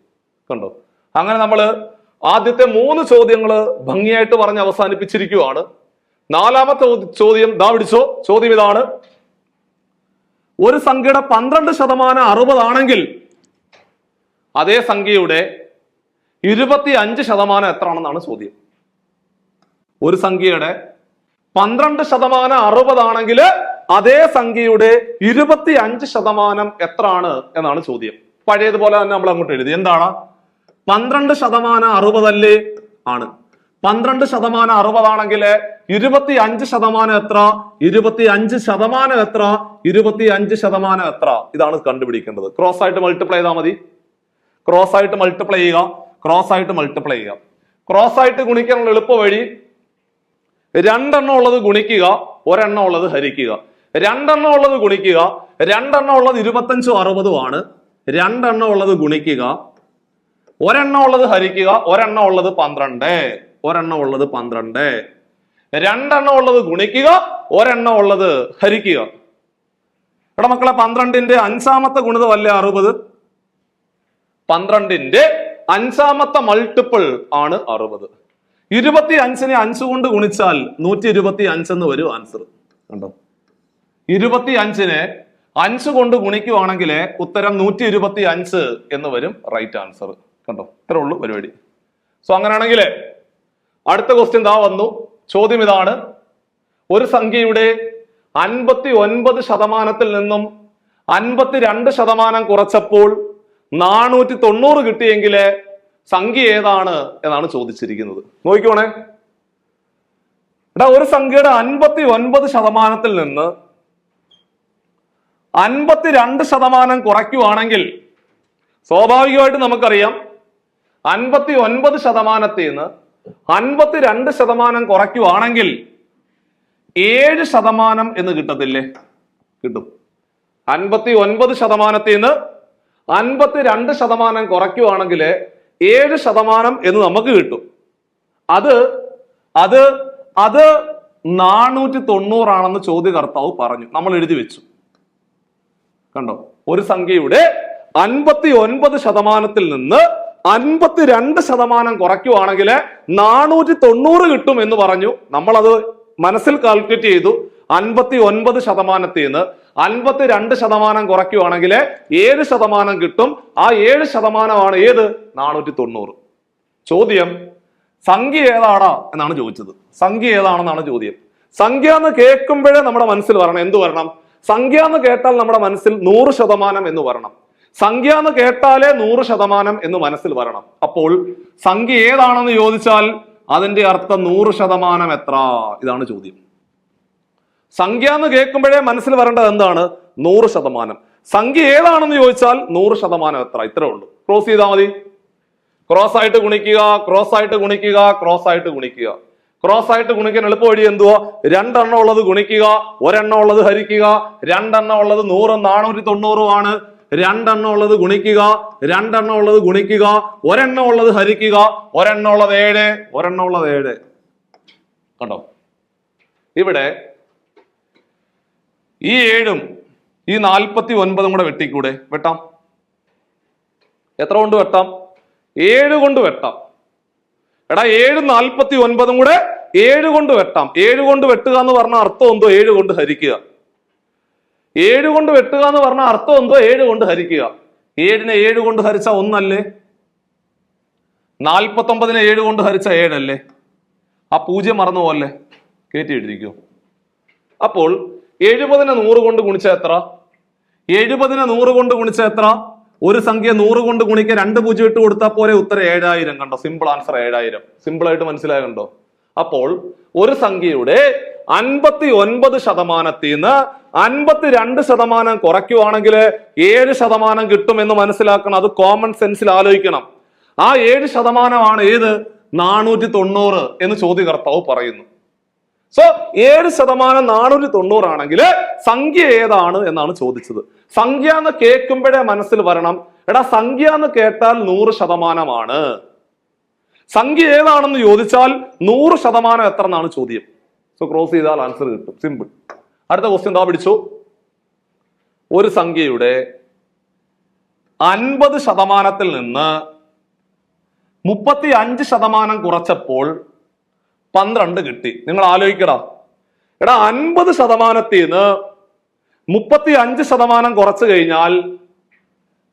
കണ്ടോ? അങ്ങനെ നമ്മൾ ആദ്യത്തെ 3 ചോദ്യങ്ങൾ ഭംഗിയായിട്ട് പറഞ്ഞ് അവസാനിപ്പിച്ചിരിക്കുകയാണ്. 4ാമത്തെ ചോദ്യം ദാ പിടിച്ചോ. ചോദ്യം ഇതാണ്: ഒരു സംഖ്യയുടെ 12% 60 ആണെങ്കിൽ അതേ സംഖ്യയുടെ 25% എത്രയാണെന്നാണ് ചോദ്യം. ഒരു സംഖ്യയുടെ 12% 60 ആണെങ്കിൽ അതേ സംഖ്യയുടെ 25% എത്രയാണ് എന്നാണ് ചോദ്യം. പഴയതുപോലെ തന്നെ നമ്മൾ അങ്ങോട്ട് എഴുതി. എന്താണ് 12% 60 അല്ലേ? ആണ്. 12% 60 ആണെങ്കിൽ 25% എത്ര? 25% എത്ര? 25% എത്ര? ഇതാണ് കണ്ടുപിടിക്കേണ്ടത്. ക്രോസ് ആയിട്ട് മൾട്ടിപ്ലൈ ചെയ്താൽ മതി. ക്രോസ് ആയിട്ട് മൾട്ടിപ്ലൈ ചെയ്യുക. ക്രോസ് ആയിട്ട് മൾട്ടിപ്ലൈ ചെയ്യുക. ക്രോസ് ആയിട്ട് ഗുണിക്കാനുള്ള എളുപ്പ വഴി 2 എണ്ണം ഉള്ളത് ഗുണിക്കുക, 1 എണ്ണം ഉള്ളത് ഹരിക്കുക. 2 എണ്ണം ഉള്ളത് ഗുണിക്കുക. 2 എണ്ണം ഉള്ളത് 25ഉം 60ഉം ആണ്. 2 എണ്ണം ഉള്ളത് ഗുണിക്കുക, 1 എണ്ണം ഉള്ളത് ഹരിക്കുക. 1 എണ്ണം ഉള്ളത് 12. 1 എണ്ണം ഉള്ളത് 12. 2 എണ്ണം ഉള്ളത് ഗുണിക്കുക, 1 എണ്ണം ഉള്ളത് ഹരിക്കുക. ഇവിടെ മക്കളെ 12ന്റെ 5ാമത്തെ ഗുണിതമല്ലേ 60? 12ന്റെ 5ാമത്തെ മൾട്ടിപ്പിൾ ആണ് 60. 25നെ 5 കൊണ്ട് ഗുണിച്ചാൽ 125 എന്ന് വരും ആൻസർ. കണ്ടോ? 25നെ 5 കൊണ്ട് ഗുണിക്കുവാണെങ്കിൽ ഉത്തരം 125 എന്ന് വരും റൈറ്റ് ആൻസർ. കണ്ടോ? ഇത്രേ ഉള്ളൂ പരിപാടി. സോ അങ്ങനെയാണെങ്കിൽ അടുത്ത ക്വസ്റ്റ്യൻ ദാ വന്നു. ചോദ്യം ഇതാണ്: ഒരു സംഖ്യയുടെ 59% നിന്നും 52% കുറച്ചപ്പോൾ 490 കിട്ടിയെങ്കിൽ സംഖ്യ ഏതാണ് എന്നാണ് ചോദിച്ചിരിക്കുന്നത്. നോക്കിക്കോണേ. ഒരു സംഖ്യയുടെ 59% നിന്ന് 52% കുറയ്ക്കുവാണെങ്കിൽ സ്വാഭാവികമായിട്ട് നമുക്കറിയാം 59% നിന്ന് 52% കുറയ്ക്കുവാണെങ്കിൽ 7% എന്ന് കിട്ടത്തില്ലേ? കിട്ടും. 59% നിന്ന് 52% കുറയ്ക്കുവാണെങ്കിൽ 7% എന്ന് നമുക്ക് കിട്ടും. അത് 490 ആണെന്ന് ചോദ്യകർത്താവ് പറഞ്ഞു. നമ്മൾ എഴുതി വെച്ചു. കണ്ടോ? ഒരു സംഖ്യയുടെ 59% നിന്ന് 52% കുറയ്ക്കുവാണെങ്കിൽ 490 കിട്ടും എന്ന് പറഞ്ഞു. നമ്മൾ അത് മനസ്സിൽ കാൽക്കുലേറ്റ് ചെയ്തു. 59% നിന്ന് 52% കുറയ്ക്കുവാണെങ്കിൽ 7% കിട്ടും. ആ 7% ഏത്? 490. ചോദ്യം സംഖ്യ ഏതാടാ എന്നാണ് ചോദിച്ചത്. സംഖ്യ ഏതാണെന്നാണ് ചോദ്യം. സംഖ്യ എന്ന് കേൾക്കുമ്പോഴേ നമ്മുടെ മനസ്സിൽ വരണം. എന്ത് വരണം? സംഖ്യ എന്ന് കേട്ടാൽ നമ്മുടെ മനസ്സിൽ 100% എന്ന് വരണം. സംഖ്യ എന്ന് കേട്ടാലേ 100% എന്ന് മനസ്സിൽ വരണം. അപ്പോൾ സംഖ്യ ഏതാണെന്ന് ചോദിച്ചാൽ അതിന്റെ അർത്ഥം 100% എത്ര? ഇതാണ് ചോദ്യം. സംഖ്യ എന്ന് കേൾക്കുമ്പോഴേ മനസ്സിൽ വരേണ്ടത് എന്താണ്? 100%. സംഖ്യ ഏതാണെന്ന് ചോദിച്ചാൽ 100% എത്ര? ഇത്രേ ഉള്ളൂ. ക്രോസ് ചെയ്താൽ മതി. ക്രോസ് ആയിട്ട് ഗുണിക്കുക, ക്രോസ് ആയിട്ട് ഗുണിക്കുക, ക്രോസ് ആയിട്ട് ഗുണിക്കുക. ക്രോസ് ആയിട്ട് ഗുണിക്കാൻ എളുപ്പ വഴി എന്തുവാ? 2 എണ്ണം ഉള്ളത് ഗുണിക്കുക, 1 എണ്ണം ഉള്ളത് ഹരിക്കുക. 2 എണ്ണം ഉള്ളത് 100 490 ആണ്. 2 എണ്ണം ഉള്ളത് ഗുണിക്കുക, 2 എണ്ണം ഉള്ളത് ഗുണിക്കുക, 1 എണ്ണം ഉള്ളത് ഹരിക്കുക. 1 എണ്ണം ഉള്ളത് 7, 1 എണ്ണം ഉള്ളത് 7. കണ്ടോ? ഇവിടെ ഈ 7ഉം ഈ 49 കൂടെ വെട്ടിക്കൂടെ? വെട്ടാം. എത്ര കൊണ്ട് വെട്ടാം? 7 കൊണ്ട് വെട്ടാം. എടാ 7 49 കൂടെ 7 കൊണ്ട് വെട്ടാം. 7 കൊണ്ട് വെട്ടുക എന്ന് പറഞ്ഞ അർത്ഥം എന്തോ? 7 കൊണ്ട് ഹരിക്കുക. 7 കൊണ്ട് വെട്ടുക എന്ന് പറഞ്ഞ അർത്ഥം എന്തോ? 7 കൊണ്ട് ഹരിക്കുക. 7നെ 7 കൊണ്ട് ഹരിച്ച 1 അല്ലേ? 49നെ 7 കൊണ്ട് ഹരിച്ച 7 അല്ലേ? ആ 0 മറന്നു പോലെ കയറ്റി എഴുതിക്കോ. അപ്പോൾ 70നെ 100 കൊണ്ട് ഗുണിച്ച എത്ര? 70നെ 100 കൊണ്ട് ഗുണിച്ച എത്ര? ഒരു സംഖ്യ 100 കൊണ്ട് ഗുണിക്കാൻ 2 0 ഇട്ട് കൊടുത്താൽ പോലെ ഉത്തരം 7000. കണ്ടോ? Simple answer 7000. സിമ്പിൾ ആയിട്ട് മനസ്സിലായ കണ്ടോ? അപ്പോൾ ഒരു സംഖ്യയുടെ 59% നിന്ന് 52% കുറയ്ക്കുവാണെങ്കിൽ 7% കിട്ടും എന്ന് മനസ്സിലാക്കണം. അത് കോമൺ സെൻസിൽ ആലോചിക്കണം. ആ 7% ഏത്? 490 എന്ന് ചോദ്യകർത്താവ് പറയുന്നു. സോ 7% 490 ആണെങ്കിൽ സംഖ്യ ഏതാണ് എന്നാണ് ചോദിച്ചത്. സംഖ്യ എന്ന് കേൾക്കുമ്പോഴേ മനസ്സിൽ വരണം, എടാ സംഖ്യ എന്ന് കേട്ടാൽ 100%. സംഖ്യ ഏതാണെന്ന് ചോദിച്ചാൽ 100% എത്ര എന്നാണ് ചോദ്യം. സോ ക്രോസ് ചെയ്താൽ ആൻസർ കിട്ടും. സിമ്പിൾ. അടുത്ത ക്വസ്റ്റ്യൻ എന്താ പിടിച്ചു? ഒരു സംഖ്യയുടെ 50% നിന്ന് 35% കുറച്ചപ്പോൾ 12 കിട്ടി. നിങ്ങൾ ആലോചിക്കടാ, എടാ 50%ന്ന് 35% കുറച്ചു കഴിഞ്ഞാൽ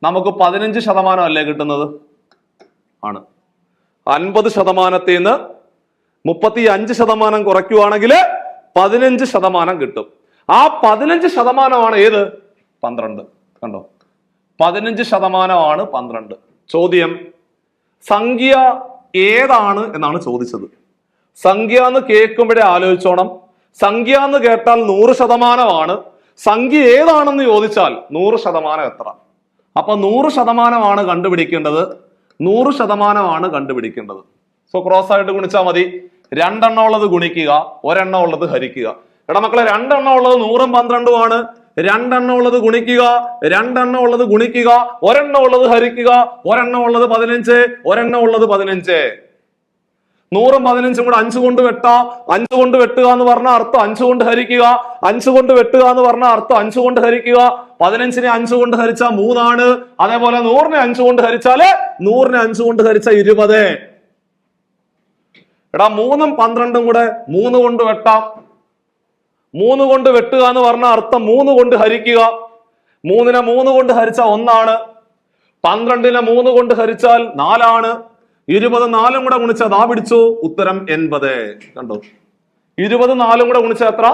നമുക്ക് 15% അല്ലേ കിട്ടുന്നത്? ആണ്. 50%ന്ന് 35% കുറയ്ക്കുവാണെങ്കിൽ 15% കിട്ടും. ആ 15% ഏത്? 12. കണ്ടോ, 15% 12. ചോദ്യം സംഖ്യ ഏതാണ് എന്നാണ് ചോദിച്ചത്. സംഖ്യ എന്ന് കേൾക്കുമ്പോഴേ ആലോചിച്ചോണം. സംഖ്യ എന്ന് കേട്ടാൽ 100%. സംഖ്യ ഏതാണെന്ന് ചോദിച്ചാൽ 100% എത്ര? അപ്പൊ 100% കണ്ടുപിടിക്കേണ്ടത്. 100% കണ്ടുപിടിക്കേണ്ടത്. സോ ക്രോസ് ആയിട്ട് ഗുണിച്ചാൽ മതി. 2 എണ്ണം ഉള്ളത് ഗുണിക്കുക, 1 എണ്ണം ഉള്ളത് ഹരിക്കുക. എടാ മക്കളെ, 2 എണ്ണം ഉള്ളത് 100ഉം 12ഉം ആണ്. 2 എണ്ണം ഉള്ളത് ഗുണിക്കുക, 2 എണ്ണം ഉള്ളത് ഗുണിക്കുക, 1 എണ്ണം ഉള്ളത് ഹരിക്കുക, 1 എണ്ണം ഉള്ളത് 15, 1 എണ്ണം ഉള്ളത് 15. 100ഉം 15ഉം കൂടെ 5 കൊണ്ട് വെട്ടാ. 5 കൊണ്ട് വെട്ടുക എന്ന് പറഞ്ഞ അർത്ഥം 5 കൊണ്ട് ഹരിക്കുക. 5 കൊണ്ട് വെട്ടുക എന്ന് പറഞ്ഞ അർത്ഥം 5 കൊണ്ട് ഹരിക്കുക. 15നെ 5 കൊണ്ട് ഹരിച്ചാൽ 3 ആണ്. അതേപോലെ 100നെ 5 കൊണ്ട് ഹരിച്ചാല് 100നെ 5 കൊണ്ട് ഹരിച്ചാൽ 20. എടാ 3ഉം 12ഉം കൂടെ 3 കൊണ്ട് വെട്ടാം. 3 കൊണ്ട് വെട്ടുക എന്ന് പറഞ്ഞ അർത്ഥം 3 കൊണ്ട് ഹരിക്കുക. 3നെ 3 കൊണ്ട് ഹരിച്ചാൽ 1 ആണ്. 12നെ 3 കൊണ്ട് ഹരിച്ചാൽ 4 ആണ്. 20 4ഉം കൂടെ ഗുണിച്ചാൽ ദാ പിടിച്ചു, ഉത്തരം 80. കണ്ടോ, 20 4ഉം കൂടെ ഗുണിച്ചാൽ എത്ര?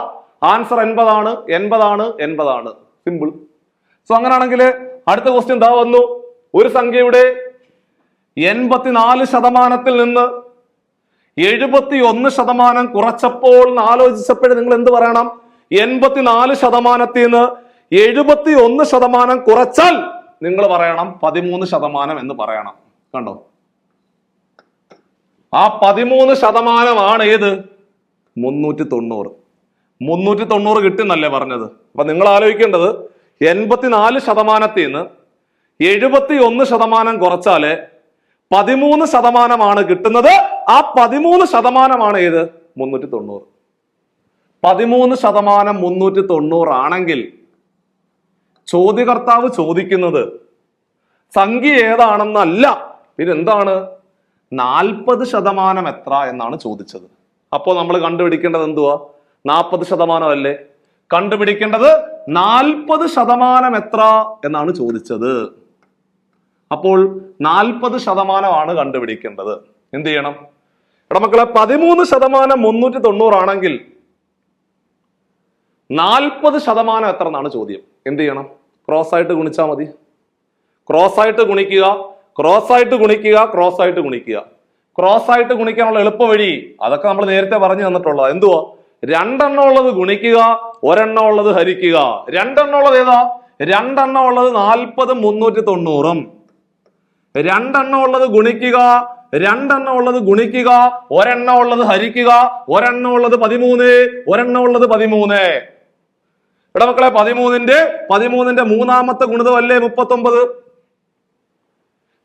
ആൻസർ 80 ആണ്. 80 ആണ്. 80 ആണ്. സിമ്പിൾ. സോ അങ്ങനെയാണെങ്കിൽ അടുത്ത ക്വസ്റ്റ്യൻ ദാ വന്നു. ഒരു സംഖ്യയുടെ 84%-ൽ നിന്ന് 71% കുറച്ചപ്പോൾ ആലോചിച്ചപ്പോഴും നിങ്ങൾ എന്ത് പറയണം? 84%-ൽ നിന്ന് 71% കുറച്ചാൽ നിങ്ങൾ പറയണം 13% എന്ന് പറയണം. കണ്ടോ, ആ 13% ഏത്? 390. 390 കിട്ടുന്നല്ലേ പറഞ്ഞത്. അപ്പൊ നിങ്ങൾ ആലോചിക്കേണ്ടത് 84%-ൽ നിന്ന് 71% കുറച്ചാല് 13% കിട്ടുന്നത്. ആ 13% ഏത്? 390. 13% 390 ആണെങ്കിൽ ചോദ്യകർത്താവ് ചോദിക്കുന്നത് സംഖ്യ ഏതാണെന്നല്ല, പിന്നെ എന്താണ്? 40% എത്ര എന്നാണ് ചോദിച്ചത്. അപ്പോൾ നമ്മൾ കണ്ടുപിടിക്കേണ്ടത് എന്തുവാ? 40% അല്ലേ? കണ്ടുപിടിക്കേണ്ടത് 40% എത്ര എന്നാണ് ചോദിച്ചത്. അപ്പോൾ 40% കണ്ടുപിടിക്കേണ്ടത്. എന്ത് ചെയ്യണം? എടാ മക്കളെ, 13% 390 ആണെങ്കിൽ 40% എത്ര എന്നാണ് ചോദ്യം. എന്ത് ചെയ്യണം? ക്രോസ് ആയിട്ട് ഗുണിച്ചാൽ മതി. ക്രോസ് ആയിട്ട് ഗുണിക്കുക, ക്രോസ് ആയിട്ട് ഗുണിക്കുക, ക്രോസ് ആയിട്ട് ഗുണിക്കുക. ക്രോസ് ആയിട്ട് ഗുണിക്കാനുള്ള എളുപ്പ വഴി അതൊക്കെ നമ്മൾ നേരത്തെ പറഞ്ഞു തന്നിട്ടുള്ള. എന്തുവാ? 2 എണ്ണം ഉള്ളത് ഗുണിക്കുക, 1 എണ്ണം ഉള്ളത് ഹരിക്കുക. 2 എണ്ണം ഉള്ളത് ഏതാ? 2 എണ്ണം ഉള്ളത് 40 390. 2 എണ്ണം ഉള്ളത് ഗുണിക്കുക, 2 എണ്ണം ഉള്ളത് ഗുണിക്കുക, 1 എണ്ണം ഉള്ളത് ഹരിക്കുക. 1 എണ്ണം ഉള്ളത് 13, 1 എണ്ണം ഉള്ളത് 13. എടാ മക്കളെ, 13ന്റെ മൂന്നാമത്തെ ഗുണിതമല്ലേ 39.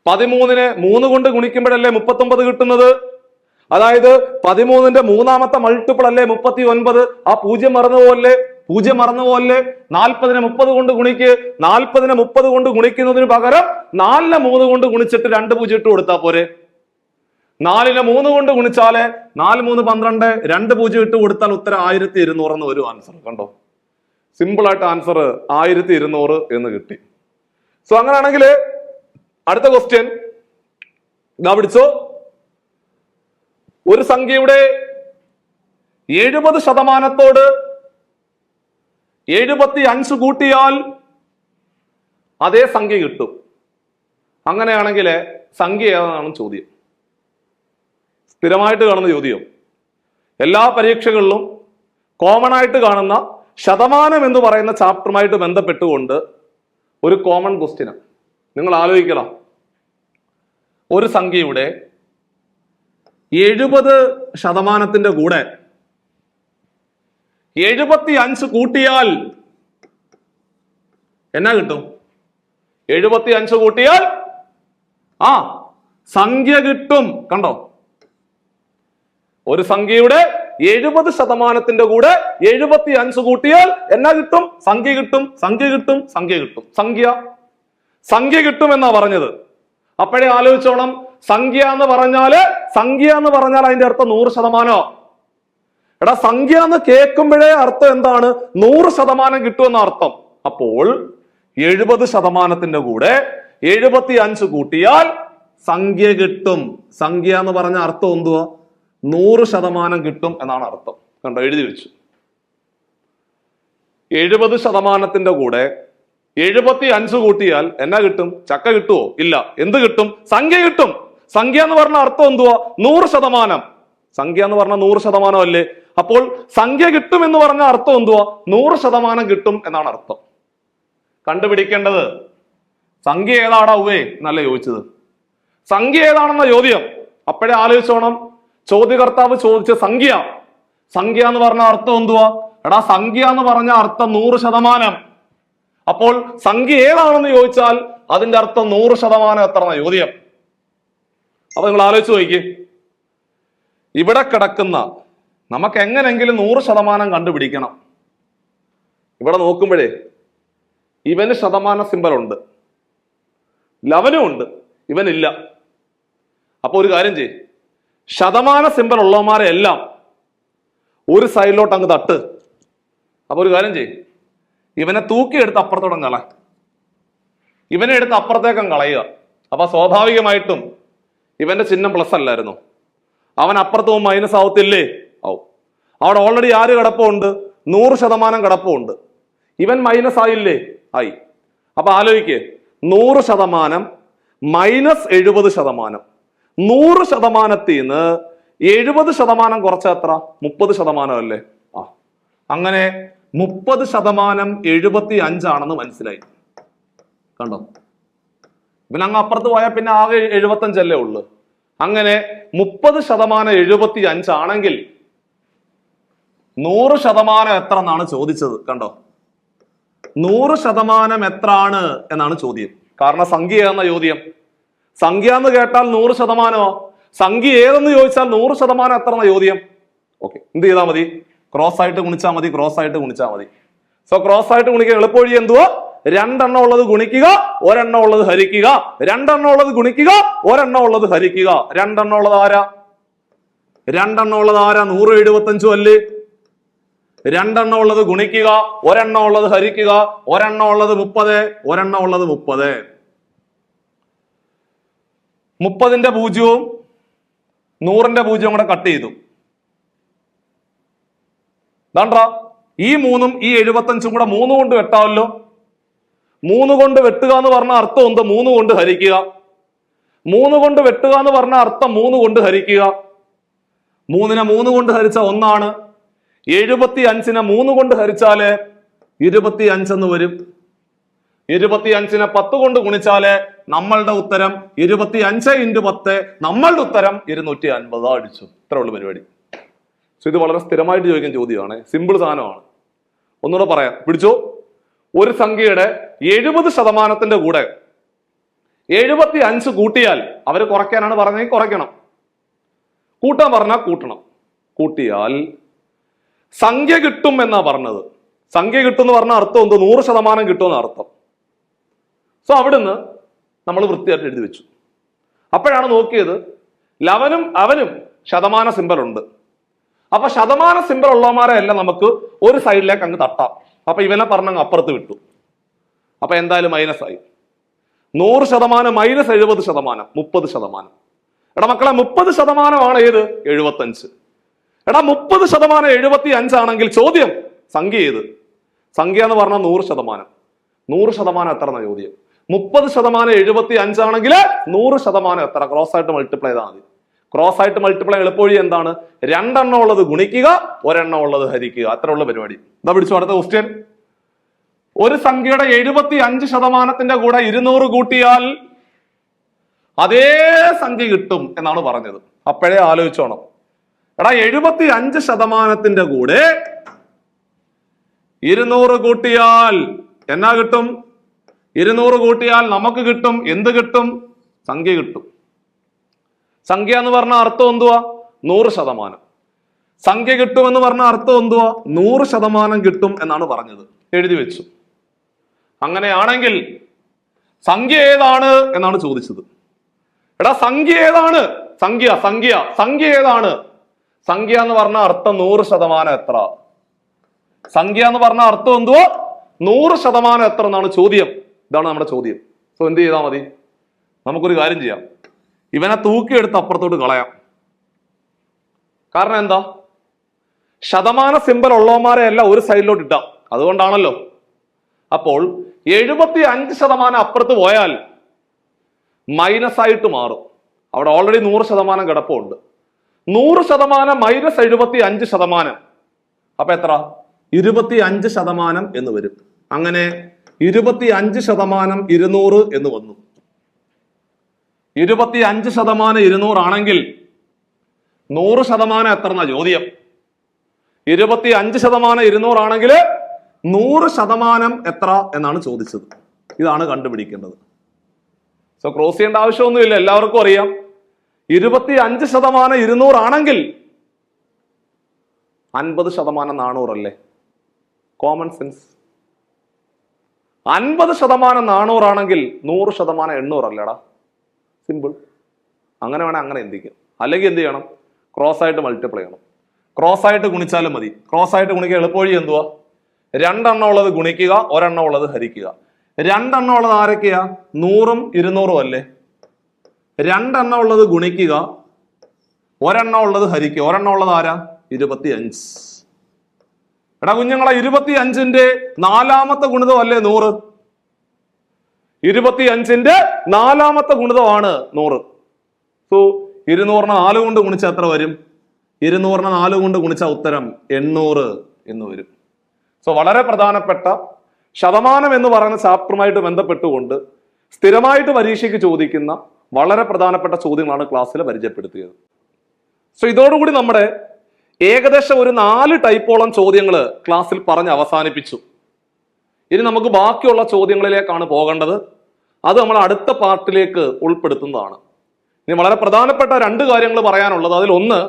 13നെ 3 കൊണ്ട് ഗുണിക്കുമ്പോഴല്ലേ 39 കിട്ടുന്നത്. അതായത് 13ന്റെ മൂന്നാമത്തെ മൾട്ടിപ്പിൾ അല്ലേ 39. ആ 0 മറന്നുപോലെ 40നെ 30 കൊണ്ട് ഗുണിക്ക്. 40നെ 30 കൊണ്ട് ഗുണിക്കുന്നതിന് പകരം 4നെ 3 കൊണ്ട് ഗുണിച്ചിട്ട് 2 0 ഇട്ട് കൊടുത്താൽ പോരെ. 4നെ 3 കൊണ്ട് ഗുണിച്ചാല് 4 3 12, 2 0 ഇട്ട് കൊടുത്താൽ ഉത്തരം 1200 എന്ന് വരും ആൻസർ. കണ്ടോ, സിമ്പിൾ ആയിട്ട് ആൻസർ 1200 എന്ന് കിട്ടി. സോ അങ്ങനെയാണെങ്കിൽ അടുത്ത ക്വസ്റ്റ്യൻ ഇതാ പിടിച്ചോ. ഒരു സംഖ്യയുടെ 70%-ഓട് 75 കൂട്ടിയാൽ അതേ സംഖ്യ കിട്ടും. അങ്ങനെയാണെങ്കിൽ സംഖ്യ ഏതാണെന്ന് ചോദ്യം. സ്ഥിരമായിട്ട് കാണുന്ന ചോദ്യം. എല്ലാ പരീക്ഷകളിലും കോമൺ ആയിട്ട് കാണുന്ന ശതമാനം എന്ന് പറയുന്ന ചാപ്റ്ററുമായിട്ട് ബന്ധപ്പെട്ടുകൊണ്ട് ഒരു കോമൺ ക്വസ്റ്റ്യനാണ്. നിങ്ങൾ ആലോചിക്കണം, ഒരു സംഖ്യയുടെ 70%-ന്റെ കൂടെ 75 കൂട്ടിയാൽ എന്നാ കിട്ടും? 75 കൂട്ടിയാൽ സംഖ്യ കിട്ടും. കണ്ടോ, ഒരു സംഖ്യയുടെ 70%-ന്റെ കൂടെ 75 കൂട്ടിയാൽ എന്നാ കിട്ടും? സംഖ്യ കിട്ടും. സംഖ്യ കിട്ടും. സംഖ്യ കിട്ടും. സംഖ്യ കിട്ടും എന്നാ പറഞ്ഞത്. അപ്പോഴേ ആലോചിച്ചോണം, സംഖ്യ എന്ന് പറഞ്ഞാൽ അതിന്റെ അർത്ഥം 100%. എടാ സംഖ്യ എന്ന് കേൾക്കുമ്പോഴേ അർത്ഥം എന്താണ്? 100% കിട്ടുമെന്ന അർത്ഥം. അപ്പോൾ 70% കൂടെ 75 കൂട്ടിയാൽ സംഖ്യ കിട്ടും. സംഖ്യ എന്ന് പറഞ്ഞ അർത്ഥം എന്തുവാ? 100% കിട്ടും എന്നാണ് അർത്ഥം. കണ്ടോ, എഴുതി വെച്ചു. 70% കൂടെ 75 കൂട്ടിയാൽ എന്നാ കിട്ടും? ചക്ക കിട്ടുവോ? ഇല്ല. എന്ത് കിട്ടും? സംഖ്യ കിട്ടും. സംഖ്യ എന്ന് പറഞ്ഞ അർത്ഥം എന്തുവാ? 100%. സംഖ്യ എന്ന് പറഞ്ഞ 100% അല്ലേ? അപ്പോൾ സംഖ്യ കിട്ടും എന്ന് പറഞ്ഞ അർത്ഥം എന്തുവാ? 100% കിട്ടും എന്നാണ് അർത്ഥം. കണ്ടുപിടിക്കേണ്ടത് സംഖ്യ ഏതാടാ ഉവേ എന്നല്ല ചോദിച്ചത്, സംഖ്യ ഏതാണെന്ന ചോദ്യം. അപ്പോഴേ ആലോചിച്ചോണം, ചോദ്യകർത്താവ് ചോദിച്ച സംഖ്യ എന്ന് പറഞ്ഞ അർത്ഥം എന്തുവാ? എടാ സംഖ്യ എന്ന് പറഞ്ഞ അർത്ഥം 100%. അപ്പോൾ സംഖ്യ ഏതാണെന്ന് ചോദിച്ചാൽ അതിന്റെ അർത്ഥം 100% എത്രന്ന ചോദ്യം. അപ്പൊ നിങ്ങൾ ആലോചിച്ച് നോക്കി, ഇവിടെ കിടക്കുന്ന നമുക്ക് എങ്ങനെങ്കിലും 100% കണ്ടുപിടിക്കണം. ഇവിടെ നോക്കുമ്പോഴേ ഇവന് ശതമാന സിമ്പൽ ഉണ്ട്, ലവനും ഉണ്ട്, ഇവനില്ല. അപ്പൊ ഒരു കാര്യം ചെയ്യ്, ശതമാന സിമ്പൽ ഉള്ളവന്മാരെ എല്ലാം ഒരു സൈഡിലോട്ട് അങ്ങ് തട്ട്. അപ്പൊ ഒരു കാര്യം ചെയ്യ്, ഇവനെ തൂക്കിയെടുത്ത് അപ്പുറത്തോടെ ഇവനെ എടുത്ത് അപ്പുറത്തേക്കും കളയുക. അപ്പൊ സ്വാഭാവികമായിട്ടും ഇവന്റെ ചിഹ്നം പ്ലസ് അല്ലായിരുന്നു, അവൻ അപ്പുറത്തും മൈനസ് ആവത്തില്ലേ? ആവും. അവിടെ ഓൾറെഡി ആര് കിടപ്പുണ്ട്? 100% കിടപ്പുണ്ട്. ഇവൻ മൈനസ് ആയില്ലേ? ആയി. അപ്പൊ ആലോചിക്കേ, 100% മൈനസ് 70%. 100%ത്തിൽ നിന്ന് 70% കുറച്ച എത്ര? 30% അല്ലേ? ആ, അങ്ങനെ 30% 75 ആണെന്ന് മനസ്സിലായി. കണ്ടോ, ഇവൻ അങ്ങ് അപ്പുറത്ത് പോയാൽ പിന്നെ ആകെ 75 അല്ലേ ഉള്ളു. അങ്ങനെ 30% 75 ആണെങ്കിൽ 100% എത്ര എന്നാണ് ചോദിച്ചത്. കണ്ടോ, 100% എത്രാണ് എന്നാണ് ചോദ്യം. കാരണം സംഖ്യ എന്ന ചോദ്യം. സംഖ്യ എന്ന് കേട്ടാൽ 100%. സംഖ്യ ഏതെന്ന് ചോദിച്ചാൽ 100% എത്ര എന്ന ചോദ്യം. ഓക്കെ, എന്ത് ചെയ്താൽ മതി? ക്രോസ് ആയിട്ട് ഗുണിച്ചാൽ മതി. സോ ക്രോസ് ആയിട്ട് ഗുണിക്കാൻ എളുപ്പവഴി എന്തുവാ? 2 എണ്ണം ഉള്ളത് ഗുണിക്കുക, 1 എണ്ണം ഉള്ളത് ഹരിക്കുക. 2 എണ്ണം ഉള്ളത് ഗുണിക്കുക, 1 എണ്ണം ഉള്ളത് ഹരിക്കുക. 2 എണ്ണം ഉള്ളത് ആരാ? 175 അല്ലേ? 2 എണ്ണം ഉള്ളത് ഗുണിക്കുക, 1 എണ്ണം ഉള്ളത് ഹരിക്കുക. 1 എണ്ണം ഉള്ളത് 30, 1 എണ്ണം ഉള്ളത് 30. 30ന്റെ 0-ഉം 100ന്റെ 0-ഉം കൂടെ കട്ട് ചെയ്തു. ദാണ്ടാ, ഈ 3-ഉം ഈ 75-ഉം കൂടെ 3 കൊണ്ട് വെട്ടാമല്ലോ. 3 കൊണ്ട് വെട്ടുക എന്ന് പറഞ്ഞ അർത്ഥം എന്ത്? 3 കൊണ്ട് ഹരിക്കുക. 3 കൊണ്ട് വെട്ടുക എന്ന് പറഞ്ഞ അർത്ഥം 3 കൊണ്ട് ഹരിക്കുക. 3നെ 3 കൊണ്ട് ഹരിച്ച 1 ആണ്. 75നെ 3 കൊണ്ട് ഹരിച്ചാല് 25 എന്ന് വരും. 25നെ 10 കൊണ്ട് ഗുണിച്ചാല് നമ്മളുടെ ഉത്തരം 25 × 10. നമ്മളുടെ ഉത്തരം 250. അടിച്ചു. ഇത്ര ഉള്ളു പരിപാടി. സോ ഇത് വളരെ സ്ഥിരമായിട്ട് ചോദിക്കുന്ന ചോദ്യമാണ്, സിമ്പിൾ സാധനമാണ്. ഒന്നുകൂടെ പറയാം, പിടിച്ചോ. ഒരു സംഖ്യയുടെ 70%ന്റെ കൂടെ 75 കൂട്ടിയാൽ, അവര് കുറയ്ക്കാനാണ് പറഞ്ഞെങ്കിൽ കുറയ്ക്കണം, കൂട്ടാൻ പറഞ്ഞാൽ കൂട്ടണം. കൂട്ടിയാൽ സംഖ്യ കിട്ടും എന്നാ പറഞ്ഞത്. സംഖ്യ കിട്ടും എന്ന് പറഞ്ഞ അർത്ഥം എന്ത്? 100% കിട്ടുമെന്ന അർത്ഥം. സോ അവിടുന്ന് നമ്മൾ വൃത്തിയായിട്ട് എഴുതി വെച്ചു. അപ്പോഴാണ് നോക്കിയത്, ലവനും അവനും ശതമാന സിമ്പൽ ഉണ്ട്. അപ്പൊ ശതമാന സിമ്പൽ ഉള്ളവന്മാരെ എല്ലാം നമുക്ക് ഒരു സൈഡിലേക്ക് അങ്ങ് തട്ടാം. അപ്പൊ ഇവനെ പറഞ്ഞങ്ങ് അപ്പുറത്ത് വിട്ടു. അപ്പൊ എന്തായാലും മൈനസ് ആയി. 100% മൈനസ് 70%, 30%. എടാ മക്കളെ, 30% ഏത്? 75. എടാ 30% 75 ആണെങ്കിൽ ചോദ്യം സംഖ്യ ഏത്? സംഖ്യ എന്ന് പറഞ്ഞാൽ 100%. 100% എത്ര എന്ന ചോദ്യം. 30% 75 ആണെങ്കിൽ 100% എത്ര? ക്രോസ് ആയിട്ട് മൾട്ടിപ്ലൈ ചെയ്താൽ മതി. ക്രോസ് ആയിട്ട് മൾട്ടിപ്ലൈ എളുപ്പവഴി എന്താണ്? 2 എണ്ണം ഉള്ളത് ഗുണിക്കുക, 1 എണ്ണം ഉള്ളത് ഹരിക്കുക. അത്ര ഉള്ള പരിപാടി. എന്താ പിടിച്ചു? അടുത്ത ക്വസ്റ്റ്യൻ. ഒരു സംഖ്യയുടെ 75%ന്റെ കൂടെ 200 കൂട്ടിയാൽ അതേ സംഖ്യ കിട്ടും എന്നാണ് പറഞ്ഞത്. അപ്പോഴേ ആലോചിച്ചോണം. എടാ 75%ന്റെ കൂടെ 200 കൂട്ടിയാൽ എന്നാ കിട്ടും? 200 കൂട്ടിയാൽ നമുക്ക് കിട്ടും. എന്ത് കിട്ടും? സംഖ്യ കിട്ടും. സംഖ്യ എന്ന് പറഞ്ഞ അർത്ഥം എന്തുവാ? 100%. സംഖ്യ കിട്ടുമെന്ന് പറഞ്ഞ അർത്ഥം എന്തുവാ? 100% കിട്ടും എന്നാണ് പറഞ്ഞത്. എഴുതി വെച്ചു. അങ്ങനെയാണെങ്കിൽ സംഖ്യ ഏതാണ് എന്നാണ് ചോദിച്ചത്. എടാ സംഖ്യ ഏതാണ്? സംഖ്യ സംഖ്യ സംഖ്യ ഏതാണ്? സംഖ്യ എന്ന് പറഞ്ഞ അർത്ഥം 100% എത്ര? സംഖ്യ എന്ന് പറഞ്ഞ അർത്ഥം എന്തുവോ? 100% എത്ര എന്നാണ് ചോദ്യം. ഇതാണ് നമ്മുടെ ചോദ്യം. സോ എന്ത് ചെയ്താൽ മതി? നമുക്കൊരു കാര്യം ചെയ്യാം, ഇവനെ തൂക്കിയെടുത്ത് അപ്പുറത്തോട്ട് കളയാം. കാരണം എന്താ? ശതമാന സിമ്പൽ ഉള്ളവന്മാരെ എല്ലാം ഒരു സൈഡിലോട്ട് ഇട്ടാം, അതുകൊണ്ടാണല്ലോ. അപ്പോൾ 75% അപ്പുറത്ത് പോയാൽ മൈനസ് ആയിട്ട് മാറും. അവിടെ ഓൾറെഡി 100% കിടപ്പുണ്ട്. 100% മൈനസ് 75%. അപ്പൊ എത്ര? 25% എന്ന് വരും. അങ്ങനെ 25% 200 എന്ന് വന്നു. 25% 200 ആണെങ്കിൽ 100% എത്ര എന്നാ ചോദ്യം? 25% 200 ആണെങ്കിൽ 100% എത്ര എന്നാണ് ചോദിച്ചത്. ഇതാണ് കണ്ടുപിടിക്കേണ്ടത്. സോ ക്രോസ് ചെയ്യേണ്ട ആവശ്യമൊന്നുമില്ല, എല്ലാവർക്കും അറിയാം. 25% 200 ആണെങ്കിൽ 50% 400 അല്ലേ? Common sense. 50% 400 ആണെങ്കിൽ 100% 800 അല്ലേടാ? സിമ്പിൾ. അങ്ങനെ വേണേ അങ്ങനെ എന്തിക്കും. അല്ലെങ്കിൽ എന്ത് ചെയ്യണം? ക്രോസ് ആയിട്ട് മൾട്ടിപ്ലൈ ചെയ്യണം. ക്രോസ് ആയിട്ട് ഗുണിച്ചാലും മതി. ക്രോസ് ആയിട്ട് ഗുണിക്കുക എളുപ്പവഴി എന്തുവാ? 2 എണ്ണം ഉള്ളത് ഗുണിക്കുക, 1 എണ്ണം ഉള്ളത് ഹരിക്കുക. 2 എണ്ണം ഉള്ളത് ആരൊക്കെയാ? 100ഉം 200ഉം അല്ലേ? 2 എണ്ണം ഉള്ളത് ഗുണിക്കുക, 1 എണ്ണം ഉള്ളത് ഹരിക്കുക. 1 എണ്ണം ഉള്ളത് ആരാ? 25. എടാ കുഞ്ഞുങ്ങളെ, 25ന്റെ 4ാമത്തെ ഗുണിതം അല്ലേ 100? 25ന്റെ 4ാമത്തെ ഗുണിതമാണ് 100. സോ 200നെ 4 കൊണ്ട് ഗുണിച്ചാൽ എത്ര വരും? 200നെ 4 കൊണ്ട് ഗുണിച്ച ഉത്തരം 800 എന്ന് വരും. സോ വളരെ പ്രധാനപ്പെട്ട ശതമാനം എന്ന് പറയുന്ന ചാപ്റ്ററുമായിട്ട് ബന്ധപ്പെട്ടുകൊണ്ട് സ്ഥിരമായിട്ട് പരീക്ഷയ്ക്ക് ചോദിക്കുന്ന വളരെ പ്രധാനപ്പെട്ട ചോദ്യങ്ങളാണ് ക്ലാസ്സിൽ പരിചയപ്പെടുത്തിയത്. സോ ഇതോടുകൂടി നമ്മുടെ ഏകദേശം ഒരു 4 ടൈപ്പോളം ചോദ്യങ്ങൾ ക്ലാസ്സിൽ പറഞ്ഞ് അവസാനിപ്പിച്ചു. ഇനി നമുക്ക് ബാക്കിയുള്ള ചോദ്യങ്ങളിലേക്കാണ് പോകേണ്ടത്. അത് നമ്മൾ അടുത്ത പാർട്ടിലേക്ക് ഉൾപ്പെടുത്തുന്നതാണ്. ഇനി വളരെ പ്രധാനപ്പെട്ട 2 കാര്യങ്ങൾ പറയാനുള്ളത്. അതിലൊന്ന്,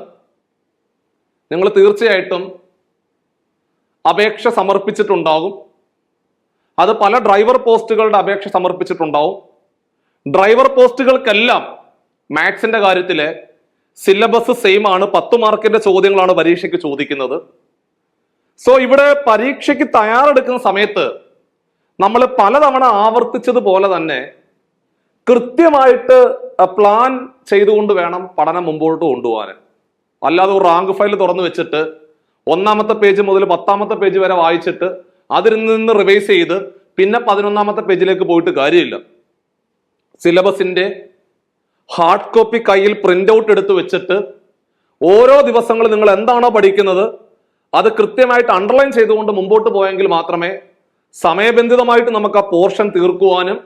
നിങ്ങൾ തീർച്ചയായിട്ടും അപേക്ഷ സമർപ്പിച്ചിട്ടുണ്ടാകും. അത് പല ഡ്രൈവർ പോസ്റ്റുകളുടെ അപേക്ഷ സമർപ്പിച്ചിട്ടുണ്ടാവും. ഡ്രൈവർ പോസ്റ്റുകൾക്കെല്ലാം മാത്സിന്റെ കാര്യത്തിലെ സിലബസ് സെയിം ആണ്. 10 മാർക്കിന്റെ ചോദ്യങ്ങളാണ് പരീക്ഷയ്ക്ക് ചോദിക്കുന്നത്. സോ ഇവിടെ പരീക്ഷയ്ക്ക് തയ്യാറെടുക്കുന്ന സമയത്ത് നമ്മൾ പലതവണ ആവർത്തിച്ചതുപോലെ തന്നെ കൃത്യമായിട്ട് പ്ലാൻ ചെയ്തുകൊണ്ട് വേണം പഠനം മുമ്പോട്ട് കൊണ്ടുപോകാൻ. അല്ലാതെ ഒരു റാങ്ക് ഫയൽ തുറന്നു വെച്ചിട്ട് 1ാമത്തെ പേജ് മുതൽ 10ാമത്തെ പേജ് വരെ വായിച്ചിട്ട് അതിൽ നിന്ന് റിവൈസ് ചെയ്ത് പിന്നെ 11ാമത്തെ പേജിലേക്ക് പോയിട്ട് കാര്യമില്ല. സിലബസിന്റെ ഹാർഡ് കോപ്പി കയ്യിൽ പ്രിന്റ് ഔട്ട് എടുത്ത് വെച്ചിട്ട് ഓരോ ദിവസങ്ങളും നിങ്ങൾ എന്താണോ പഠിക്കുന്നത് അത് കൃത്യമായിട്ട് അണ്ടർലൈൻ ചെയ്തുകൊണ്ട് മുമ്പോട്ട് പോയെങ്കിൽ മാത്രമേ സമയബന്ധിതമായിട്ട് നമുക്ക് ആ പോർഷൻ തീർക്കുവാനും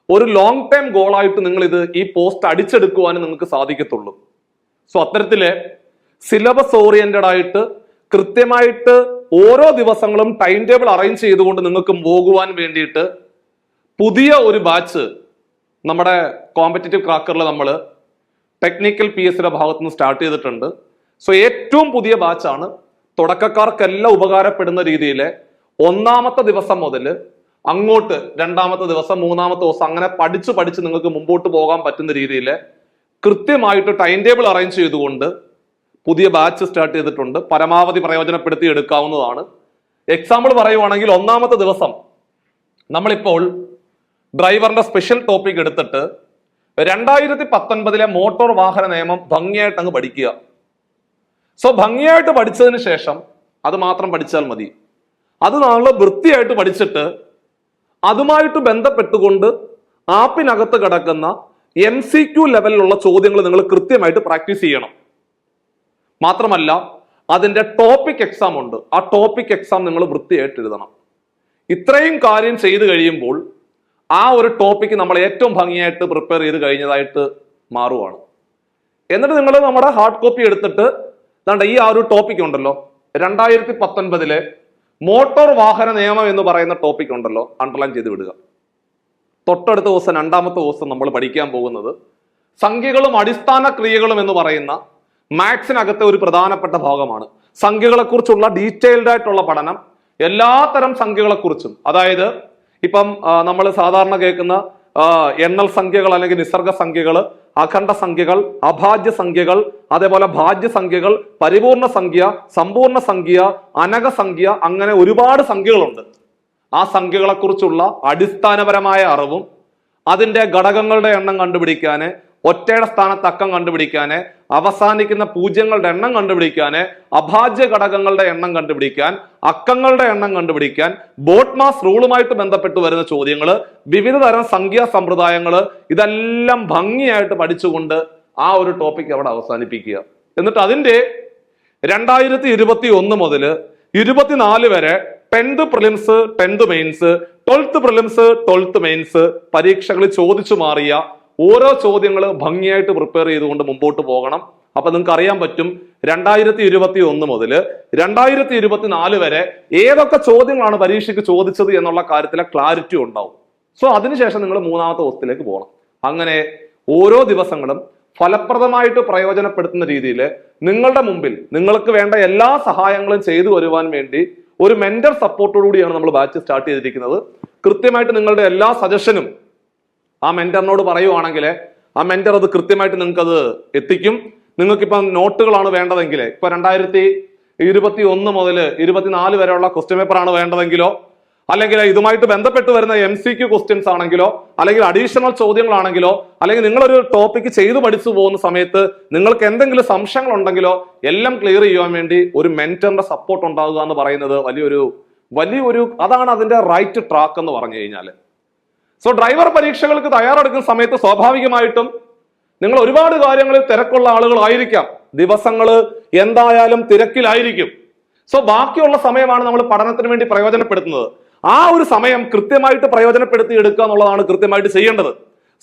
ഒരു ലോങ് ടൈം ഗോളായിട്ട് നിങ്ങൾ ഈ പോസ്റ്റ് അടിച്ചെടുക്കുവാനും നിങ്ങൾക്ക് സാധിക്കത്തുള്ളൂ. സോ അത്തരത്തിലെ സിലബസ് ഓറിയന്റഡ് ആയിട്ട് കൃത്യമായിട്ട് ഓരോ ദിവസങ്ങളും ടൈം ടേബിൾ അറേഞ്ച് ചെയ്തുകൊണ്ട് നിങ്ങൾക്ക് പോകുവാൻ വേണ്ടിയിട്ട് പുതിയ ഒരു ബാച്ച് നമ്മുടെ കോമ്പറ്റേറ്റീവ് ക്രാക്കറിൽ നമ്മൾ ടെക്നിക്കൽ PSയുടെ ഭാഗത്ത് നിന്ന് സ്റ്റാർട്ട് ചെയ്തിട്ടുണ്ട്. സോ ഏറ്റവും പുതിയ ബാച്ചാണ്. തുടക്കക്കാർക്കെല്ലാം ഉപകാരപ്പെടുന്ന രീതിയിൽ 1ാമത്തെ ദിവസം മുതൽ അങ്ങോട്ട് 2ാമത്തെ ദിവസം 3ാമത്തെ ദിവസം അങ്ങനെ പഠിച്ച് നിങ്ങൾക്ക് മുമ്പോട്ട് പോകാൻ പറ്റുന്ന രീതിയിൽ കൃത്യമായിട്ട് ടൈം ടേബിൾ അറേഞ്ച് ചെയ്തുകൊണ്ട് പുതിയ ബാച്ച് സ്റ്റാർട്ട് ചെയ്തിട്ടുണ്ട്. പരമാവധി പ്രയോജനപ്പെടുത്തി എടുക്കാവുന്നതാണ്. എക്സാമ്പിൾ പറയുവാണെങ്കിൽ 1ാമത്തെ ദിവസം നമ്മളിപ്പോൾ ഡ്രൈവറിന്റെ സ്പെഷ്യൽ ടോപ്പിക് എടുത്തിട്ട് 2019 മോട്ടോർ വാഹന നിയമം ഭംഗിയായിട്ട് അങ്ങ് പഠിക്കുക. സോ ഭംഗിയായിട്ട് പഠിച്ചതിന് ശേഷം അത് മാത്രം പഠിച്ചാൽ മതി. അത് നമ്മൾ വൃത്തിയായിട്ട് പഠിച്ചിട്ട് അതുമായിട്ട് ബന്ധപ്പെട്ടുകൊണ്ട് ആപ്പിനകത്ത് കിടക്കുന്ന MCQ ലെവലിലുള്ള ചോദ്യങ്ങൾ നിങ്ങൾ കൃത്യമായിട്ട് പ്രാക്ടീസ് ചെയ്യണം. മാത്രമല്ല അതിന്റെ ടോപ്പിക് എക്സാം ഉണ്ട്. ആ ടോപ്പിക് എക്സാം നിങ്ങൾ വൃത്തിയായിട്ട് എഴുതണം. ഇത്രയും കാര്യം ചെയ്തു കഴിയുമ്പോൾ ആ ഒരു ടോപ്പിക്ക് നമ്മൾ ഏറ്റവും ഭംഗിയായിട്ട് പ്രിപ്പയർ ചെയ്ത് കഴിഞ്ഞതായിട്ട് മാറുവാണ്. എന്നിട്ട് നിങ്ങൾ നമ്മുടെ ഹാർഡ് കോപ്പി എടുത്തിട്ട് ഈ ആ ഒരു ടോപ്പിക് ഉണ്ടല്ലോ, 2019 മോട്ടോർ വാഹന നിയമം എന്ന് പറയുന്ന ടോപ്പിക് ഉണ്ടല്ലോ, അണ്ടർലൈൻ ചെയ്ത് വിടുക. തൊട്ടടുത്ത ദിവസം 2ാമത്തെ ദിവസം നമ്മൾ പഠിക്കാൻ പോകുന്നത് സംഖ്യകളും അടിസ്ഥാന ക്രിയകളും എന്ന് പറയുന്ന മാത്സിനകത്തെ ഒരു പ്രധാനപ്പെട്ട ഭാഗമാണ്. സംഖ്യകളെ കുറിച്ചുള്ള ഡീറ്റെയിൽഡ് ആയിട്ടുള്ള പഠനം, എല്ലാത്തരം സംഖ്യകളെ കുറിച്ചും, അതായത് ഇപ്പം നമ്മൾ സാധാരണ കേൾക്കുന്ന എണ്ണൽ സംഖ്യകൾ അല്ലെങ്കിൽ നിസർഗ സംഖ്യകൾ, അഖണ്ഡ സംഖ്യകൾ, അഭാജ്യ സംഖ്യകൾ, അതേപോലെ ഭാജ്യ സംഖ്യകൾ, പരിപൂർണ സംഖ്യ, സമ്പൂർണ്ണ സംഖ്യ, അനക സംഖ്യ, അങ്ങനെ ഒരുപാട് സംഖ്യകളുണ്ട്. ആ സംഖ്യകളെ കുറിച്ചുള്ള അടിസ്ഥാനപരമായ അറിവും അതിന്റെ ഘടകങ്ങളുടെ എണ്ണം കണ്ടുപിടിക്കാന്, ഒറ്റയുടെ സ്ഥാനത്ത് അക്കം കണ്ടുപിടിക്കാന്, അവസാനിക്കുന്ന പൂജ്യങ്ങളുടെ എണ്ണം കണ്ടുപിടിക്കാന്, അഭാജ്യ ഘടകങ്ങളുടെ എണ്ണം കണ്ടുപിടിക്കാൻ, അക്കങ്ങളുടെ എണ്ണം കണ്ടുപിടിക്കാൻ, ബോട്ട്മാസ് റൂളുമായിട്ട് ബന്ധപ്പെട്ട് വരുന്ന ചോദ്യങ്ങൾ, വിവിധ തരം സംഖ്യാ സമ്പ്രദായങ്ങൾ, ഇതെല്ലാം ഭംഗിയായിട്ട് പഠിച്ചുകൊണ്ട് ആ ഒരു ടോപ്പിക് അവിടെ അവസാനിപ്പിക്കുക. എന്നിട്ട് അതിന്റെ 2021 മുതൽ 24 വരെ 10th prelims, 10th mains, 12th prelims, 12th mains പരീക്ഷകളിൽ ചോദിച്ചു മാറിയ ഓരോ ചോദ്യങ്ങൾ ഭംഗിയായിട്ട് പ്രിപ്പയർ ചെയ്തുകൊണ്ട് മുമ്പോട്ട് പോകണം. അപ്പൊ നിങ്ങൾക്ക് അറിയാൻ പറ്റും 2021 മുതൽ 2024 വരെ ഏതൊക്കെ ചോദ്യങ്ങളാണ് പരീക്ഷയ്ക്ക് ചോദിച്ചത് എന്നുള്ള കാര്യത്തിലെ ക്ലാരിറ്റി ഉണ്ടാവും. സോ അതിനുശേഷം നിങ്ങൾ 3ാമത്തെ ദിവസത്തിലേക്ക് പോകണം. അങ്ങനെ ഓരോ ദിവസങ്ങളും ഫലപ്രദമായിട്ട് പ്രയോജനപ്പെടുത്തുന്ന രീതിയിൽ നിങ്ങളുടെ മുമ്പിൽ നിങ്ങൾക്ക് വേണ്ട എല്ലാ സഹായങ്ങളും ചെയ്തു വരുവാൻ വേണ്ടി ഒരു മെന്റർ സപ്പോർട്ടോടുകൂടിയാണ് നമ്മൾ ബാച്ച് സ്റ്റാർട്ട് ചെയ്തിരിക്കുന്നത്. കൃത്യമായിട്ട് നിങ്ങളുടെ എല്ലാ സജഷനും ആ മെന്ററിനോട് പറയുവാണെങ്കിൽ ആ മെന്റർ അത് കൃത്യമായിട്ട് നിങ്ങൾക്ക് അത് എത്തിക്കും. നിങ്ങൾക്കിപ്പം നോട്ടുകളാണ് വേണ്ടതെങ്കിൽ, ഇപ്പൊ 2021 മുതൽ 24 വരെയുള്ള ക്വസ്റ്റ്യൻ പേപ്പർ ആണ് വേണ്ടതെങ്കിലോ, അല്ലെങ്കിൽ ഇതുമായിട്ട് ബന്ധപ്പെട്ട് വരുന്ന MCQ ക്വസ്റ്റ്യൻസ് ആണെങ്കിലോ, അല്ലെങ്കിൽ അഡീഷണൽ ചോദ്യങ്ങളാണെങ്കിലോ, അല്ലെങ്കിൽ നിങ്ങളൊരു ടോപ്പിക്ക് ചെയ്തു പഠിച്ചു പോകുന്ന സമയത്ത് നിങ്ങൾക്ക് എന്തെങ്കിലും സംശയങ്ങൾ ഉണ്ടെങ്കിലോ എല്ലാം ക്ലിയർ ചെയ്യാൻ വേണ്ടി ഒരു മെന്ററിന്റെ സപ്പോർട്ട് ഉണ്ടാകുക എന്ന് പറയുന്നത് വലിയൊരു അതാണ് അതിന്റെ റൈറ്റ് ട്രാക്ക് എന്ന് പറഞ്ഞു കഴിഞ്ഞാൽ. സോ ഡ്രൈവർ പരീക്ഷകൾക്ക് തയ്യാറെടുക്കുന്ന സമയത്ത് സ്വാഭാവികമായിട്ടും നിങ്ങൾ ഒരുപാട് കാര്യങ്ങളിൽ തിരക്കുള്ള ആളുകളായിരിക്കാം. ദിവസങ്ങൾ എന്തായാലും തിരക്കിലായിരിക്കും. സോ ബാക്കിയുള്ള സമയമാണ് നമ്മൾ പഠനത്തിന് വേണ്ടി പ്രയോജനപ്പെടുത്തുന്നത്. ആ ഒരു സമയം കൃത്യമായിട്ട് പ്രയോജനപ്പെടുത്തി എടുക്കുക എന്നുള്ളതാണ് കൃത്യമായിട്ട് ചെയ്യേണ്ടത്.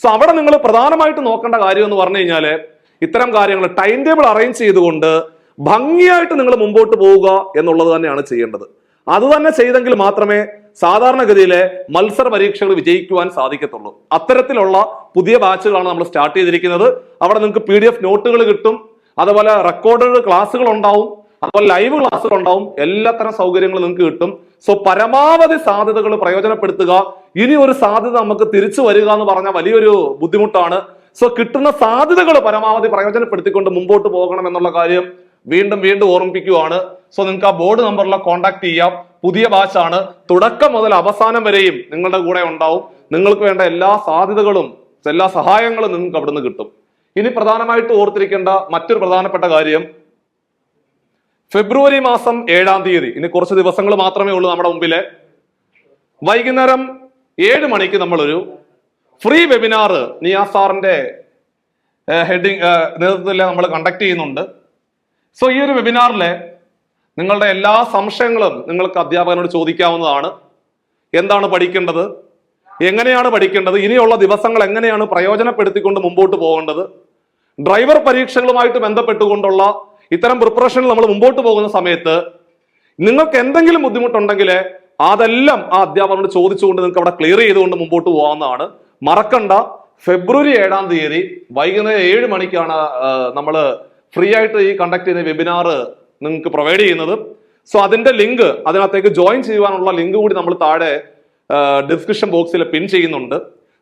സോ അവിടെ നിങ്ങൾ പ്രധാനമായിട്ട് നോക്കേണ്ട കാര്യം എന്ന് പറഞ്ഞു കഴിഞ്ഞാൽ ഇത്തരം കാര്യങ്ങൾ ടൈം ടേബിൾ അറേഞ്ച് ചെയ്തുകൊണ്ട് ഭംഗിയായിട്ട് നിങ്ങൾ മുമ്പോട്ട് പോവുക എന്നുള്ളത് തന്നെയാണ് ചെയ്യേണ്ടത്. അത് തന്നെ ചെയ്തെങ്കിൽ മാത്രമേ സാധാരണഗതിയിലെ മത്സര പരീക്ഷകൾ വിജയിക്കുവാൻ സാധിക്കത്തുള്ളൂ. അത്തരത്തിലുള്ള പുതിയ ബാച്ചുകളാണ് നമ്മൾ സ്റ്റാർട്ട് ചെയ്തിരിക്കുന്നത്. അവിടെ നിങ്ങൾക്ക് PDF നോട്ടുകൾ കിട്ടും, അതുപോലെ റെക്കോർഡഡ് ക്ലാസ്സുകൾ ഉണ്ടാവും, അതുപോലെ ലൈവ് ക്ലാസ്സുകൾ ഉണ്ടാവും, എല്ലാത്തരം സൗകര്യങ്ങളും നിങ്ങൾക്ക് കിട്ടും. സോ പരമാവധി സാധ്യതകൾ പ്രയോജനപ്പെടുത്തുക. ഇനി ഒരു സാധ്യത നമുക്ക് തിരിച്ചു വരിക എന്ന് പറഞ്ഞാൽ വലിയൊരു ബുദ്ധിമുട്ടാണ്. സോ കിട്ടുന്ന സാധ്യതകൾ പരമാവധി പ്രയോജനപ്പെടുത്തിക്കൊണ്ട് മുമ്പോട്ട് പോകണം എന്നുള്ള കാര്യം വീണ്ടും ഓർമ്മിപ്പിക്കുകയാണ്. സോ നിങ്ങൾക്ക് ആ ബോർഡ് നമ്പറിൽ കോൺടാക്ട് ചെയ്യാം. പുതിയ ബാച്ചാണ്. തുടക്കം മുതൽ അവസാനം വരെയും നിങ്ങളുടെ കൂടെ ഉണ്ടാവും. നിങ്ങൾക്ക് വേണ്ട എല്ലാ സാധ്യതകളും എല്ലാ സഹായങ്ങളും നിങ്ങൾക്ക് അവിടുന്ന് കിട്ടും. ഇനി പ്രധാനമായിട്ട് ഓർത്തിരിക്കേണ്ട മറ്റൊരു പ്രധാനപ്പെട്ട കാര്യം, ഫെബ്രുവരി മാസം 7-ാം തീയതി, ഇനി കുറച്ച് ദിവസങ്ങൾ മാത്രമേ ഉള്ളൂ നമ്മുടെ മുമ്പില്, വൈകുന്നേരം 7 മണിക്ക് നമ്മളൊരു ഫ്രീ വെബിനാർ നിയാസ് സാറിന്റെ നേതൃത്വത്തിൽ നമ്മൾ കണ്ടക്ട് ചെയ്യുന്നുണ്ട്. സോ ഈ ഒരു വെബിനാറിലെ നിങ്ങളുടെ എല്ലാ സംശയങ്ങളും നിങ്ങൾക്ക് അധ്യാപകനോട് ചോദിക്കാവുന്നതാണ്. എന്താണ് പഠിക്കേണ്ടത്, എങ്ങനെയാണ് പഠിക്കേണ്ടത്, ഇനിയുള്ള ദിവസങ്ങൾ എങ്ങനെയാണ് പ്രയോജനപ്പെടുത്തിക്കൊണ്ട് മുമ്പോട്ട് പോകേണ്ടത്, ഡ്രൈവർ പരീക്ഷകളുമായിട്ട് ബന്ധപ്പെട്ടുകൊണ്ടുള്ള ഇത്തരം പ്രിപ്പറേഷനിൽ നമ്മൾ മുമ്പോട്ട് പോകുന്ന സമയത്ത് നിങ്ങൾക്ക് എന്തെങ്കിലും ബുദ്ധിമുട്ടുണ്ടെങ്കിൽ അതെല്ലാം ആ അധ്യാപകനോട് ചോദിച്ചുകൊണ്ട് നിങ്ങൾക്ക് അവിടെ ക്ലിയർ ചെയ്തുകൊണ്ട് മുമ്പോട്ട് പോകാവുന്നതാണ്. മറക്കണ്ട, ഫെബ്രുവരി 7-ാം തീയതി വൈകുന്നേരം 7 മണിക്കാണ് നമ്മൾ ഫ്രീ ആയിട്ട് ഈ കണ്ടക്ട് ചെയ്യുന്ന വെബിനാർ നിങ്ങൾക്ക് പ്രൊവൈഡ് ചെയ്യുന്നത്. സോ അതിന്റെ ലിങ്ക്, അതിനകത്തേക്ക് ജോയിൻ ചെയ്യുവാനുള്ള ലിങ്ക് കൂടി നമ്മൾ താഴെ ഡിസ്ക്രിപ്ഷൻ ബോക്സിൽ പിൻ ചെയ്യുന്നുണ്ട്.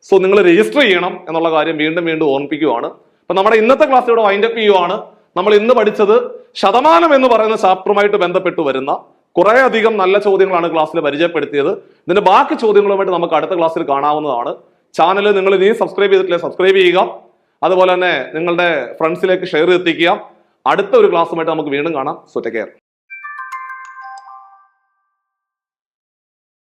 സോ നിങ്ങൾ രജിസ്റ്റർ ചെയ്യണം എന്നുള്ള കാര്യം വീണ്ടും ഓർമ്മിപ്പിക്കുകയാണ്. അപ്പൊ നമ്മുടെ ഇന്നത്തെ ക്ലാസ് ഇവിടെ വൈൻഡ് അപ്പ് ചെയ്യുവാണ്. നമ്മൾ ഇന്ന് പഠിച്ചത് ശതമാനം എന്ന് പറയുന്ന ചാപ്റ്ററുമായിട്ട് ബന്ധപ്പെട്ട് വരുന്ന കുറെ അധികം നല്ല ചോദ്യങ്ങളാണ് ക്ലാസ്സിൽ പരിചയപ്പെടുത്തിയത്. ഇതിന്റെ ബാക്കി ചോദ്യങ്ങളുമായിട്ട് നമുക്ക് അടുത്ത ക്ലാസ്സിൽ കാണാവുന്നതാണ്. ചാനൽ നിങ്ങൾ ഇനിയും സബ്സ്ക്രൈബ് ചെയ്തിട്ടില്ലേ, സബ്സ്ക്രൈബ് ചെയ്യുക. അതുപോലെ തന്നെ നിങ്ങളുടെ ഫ്രണ്ട്സിലേക്ക് ഷെയർ എത്തിക്കുക. അടുത്ത ഒരു ക്ലാസ്സുമായിട്ട് നമുക്ക് വീണ്ടും കാണാം. So take care.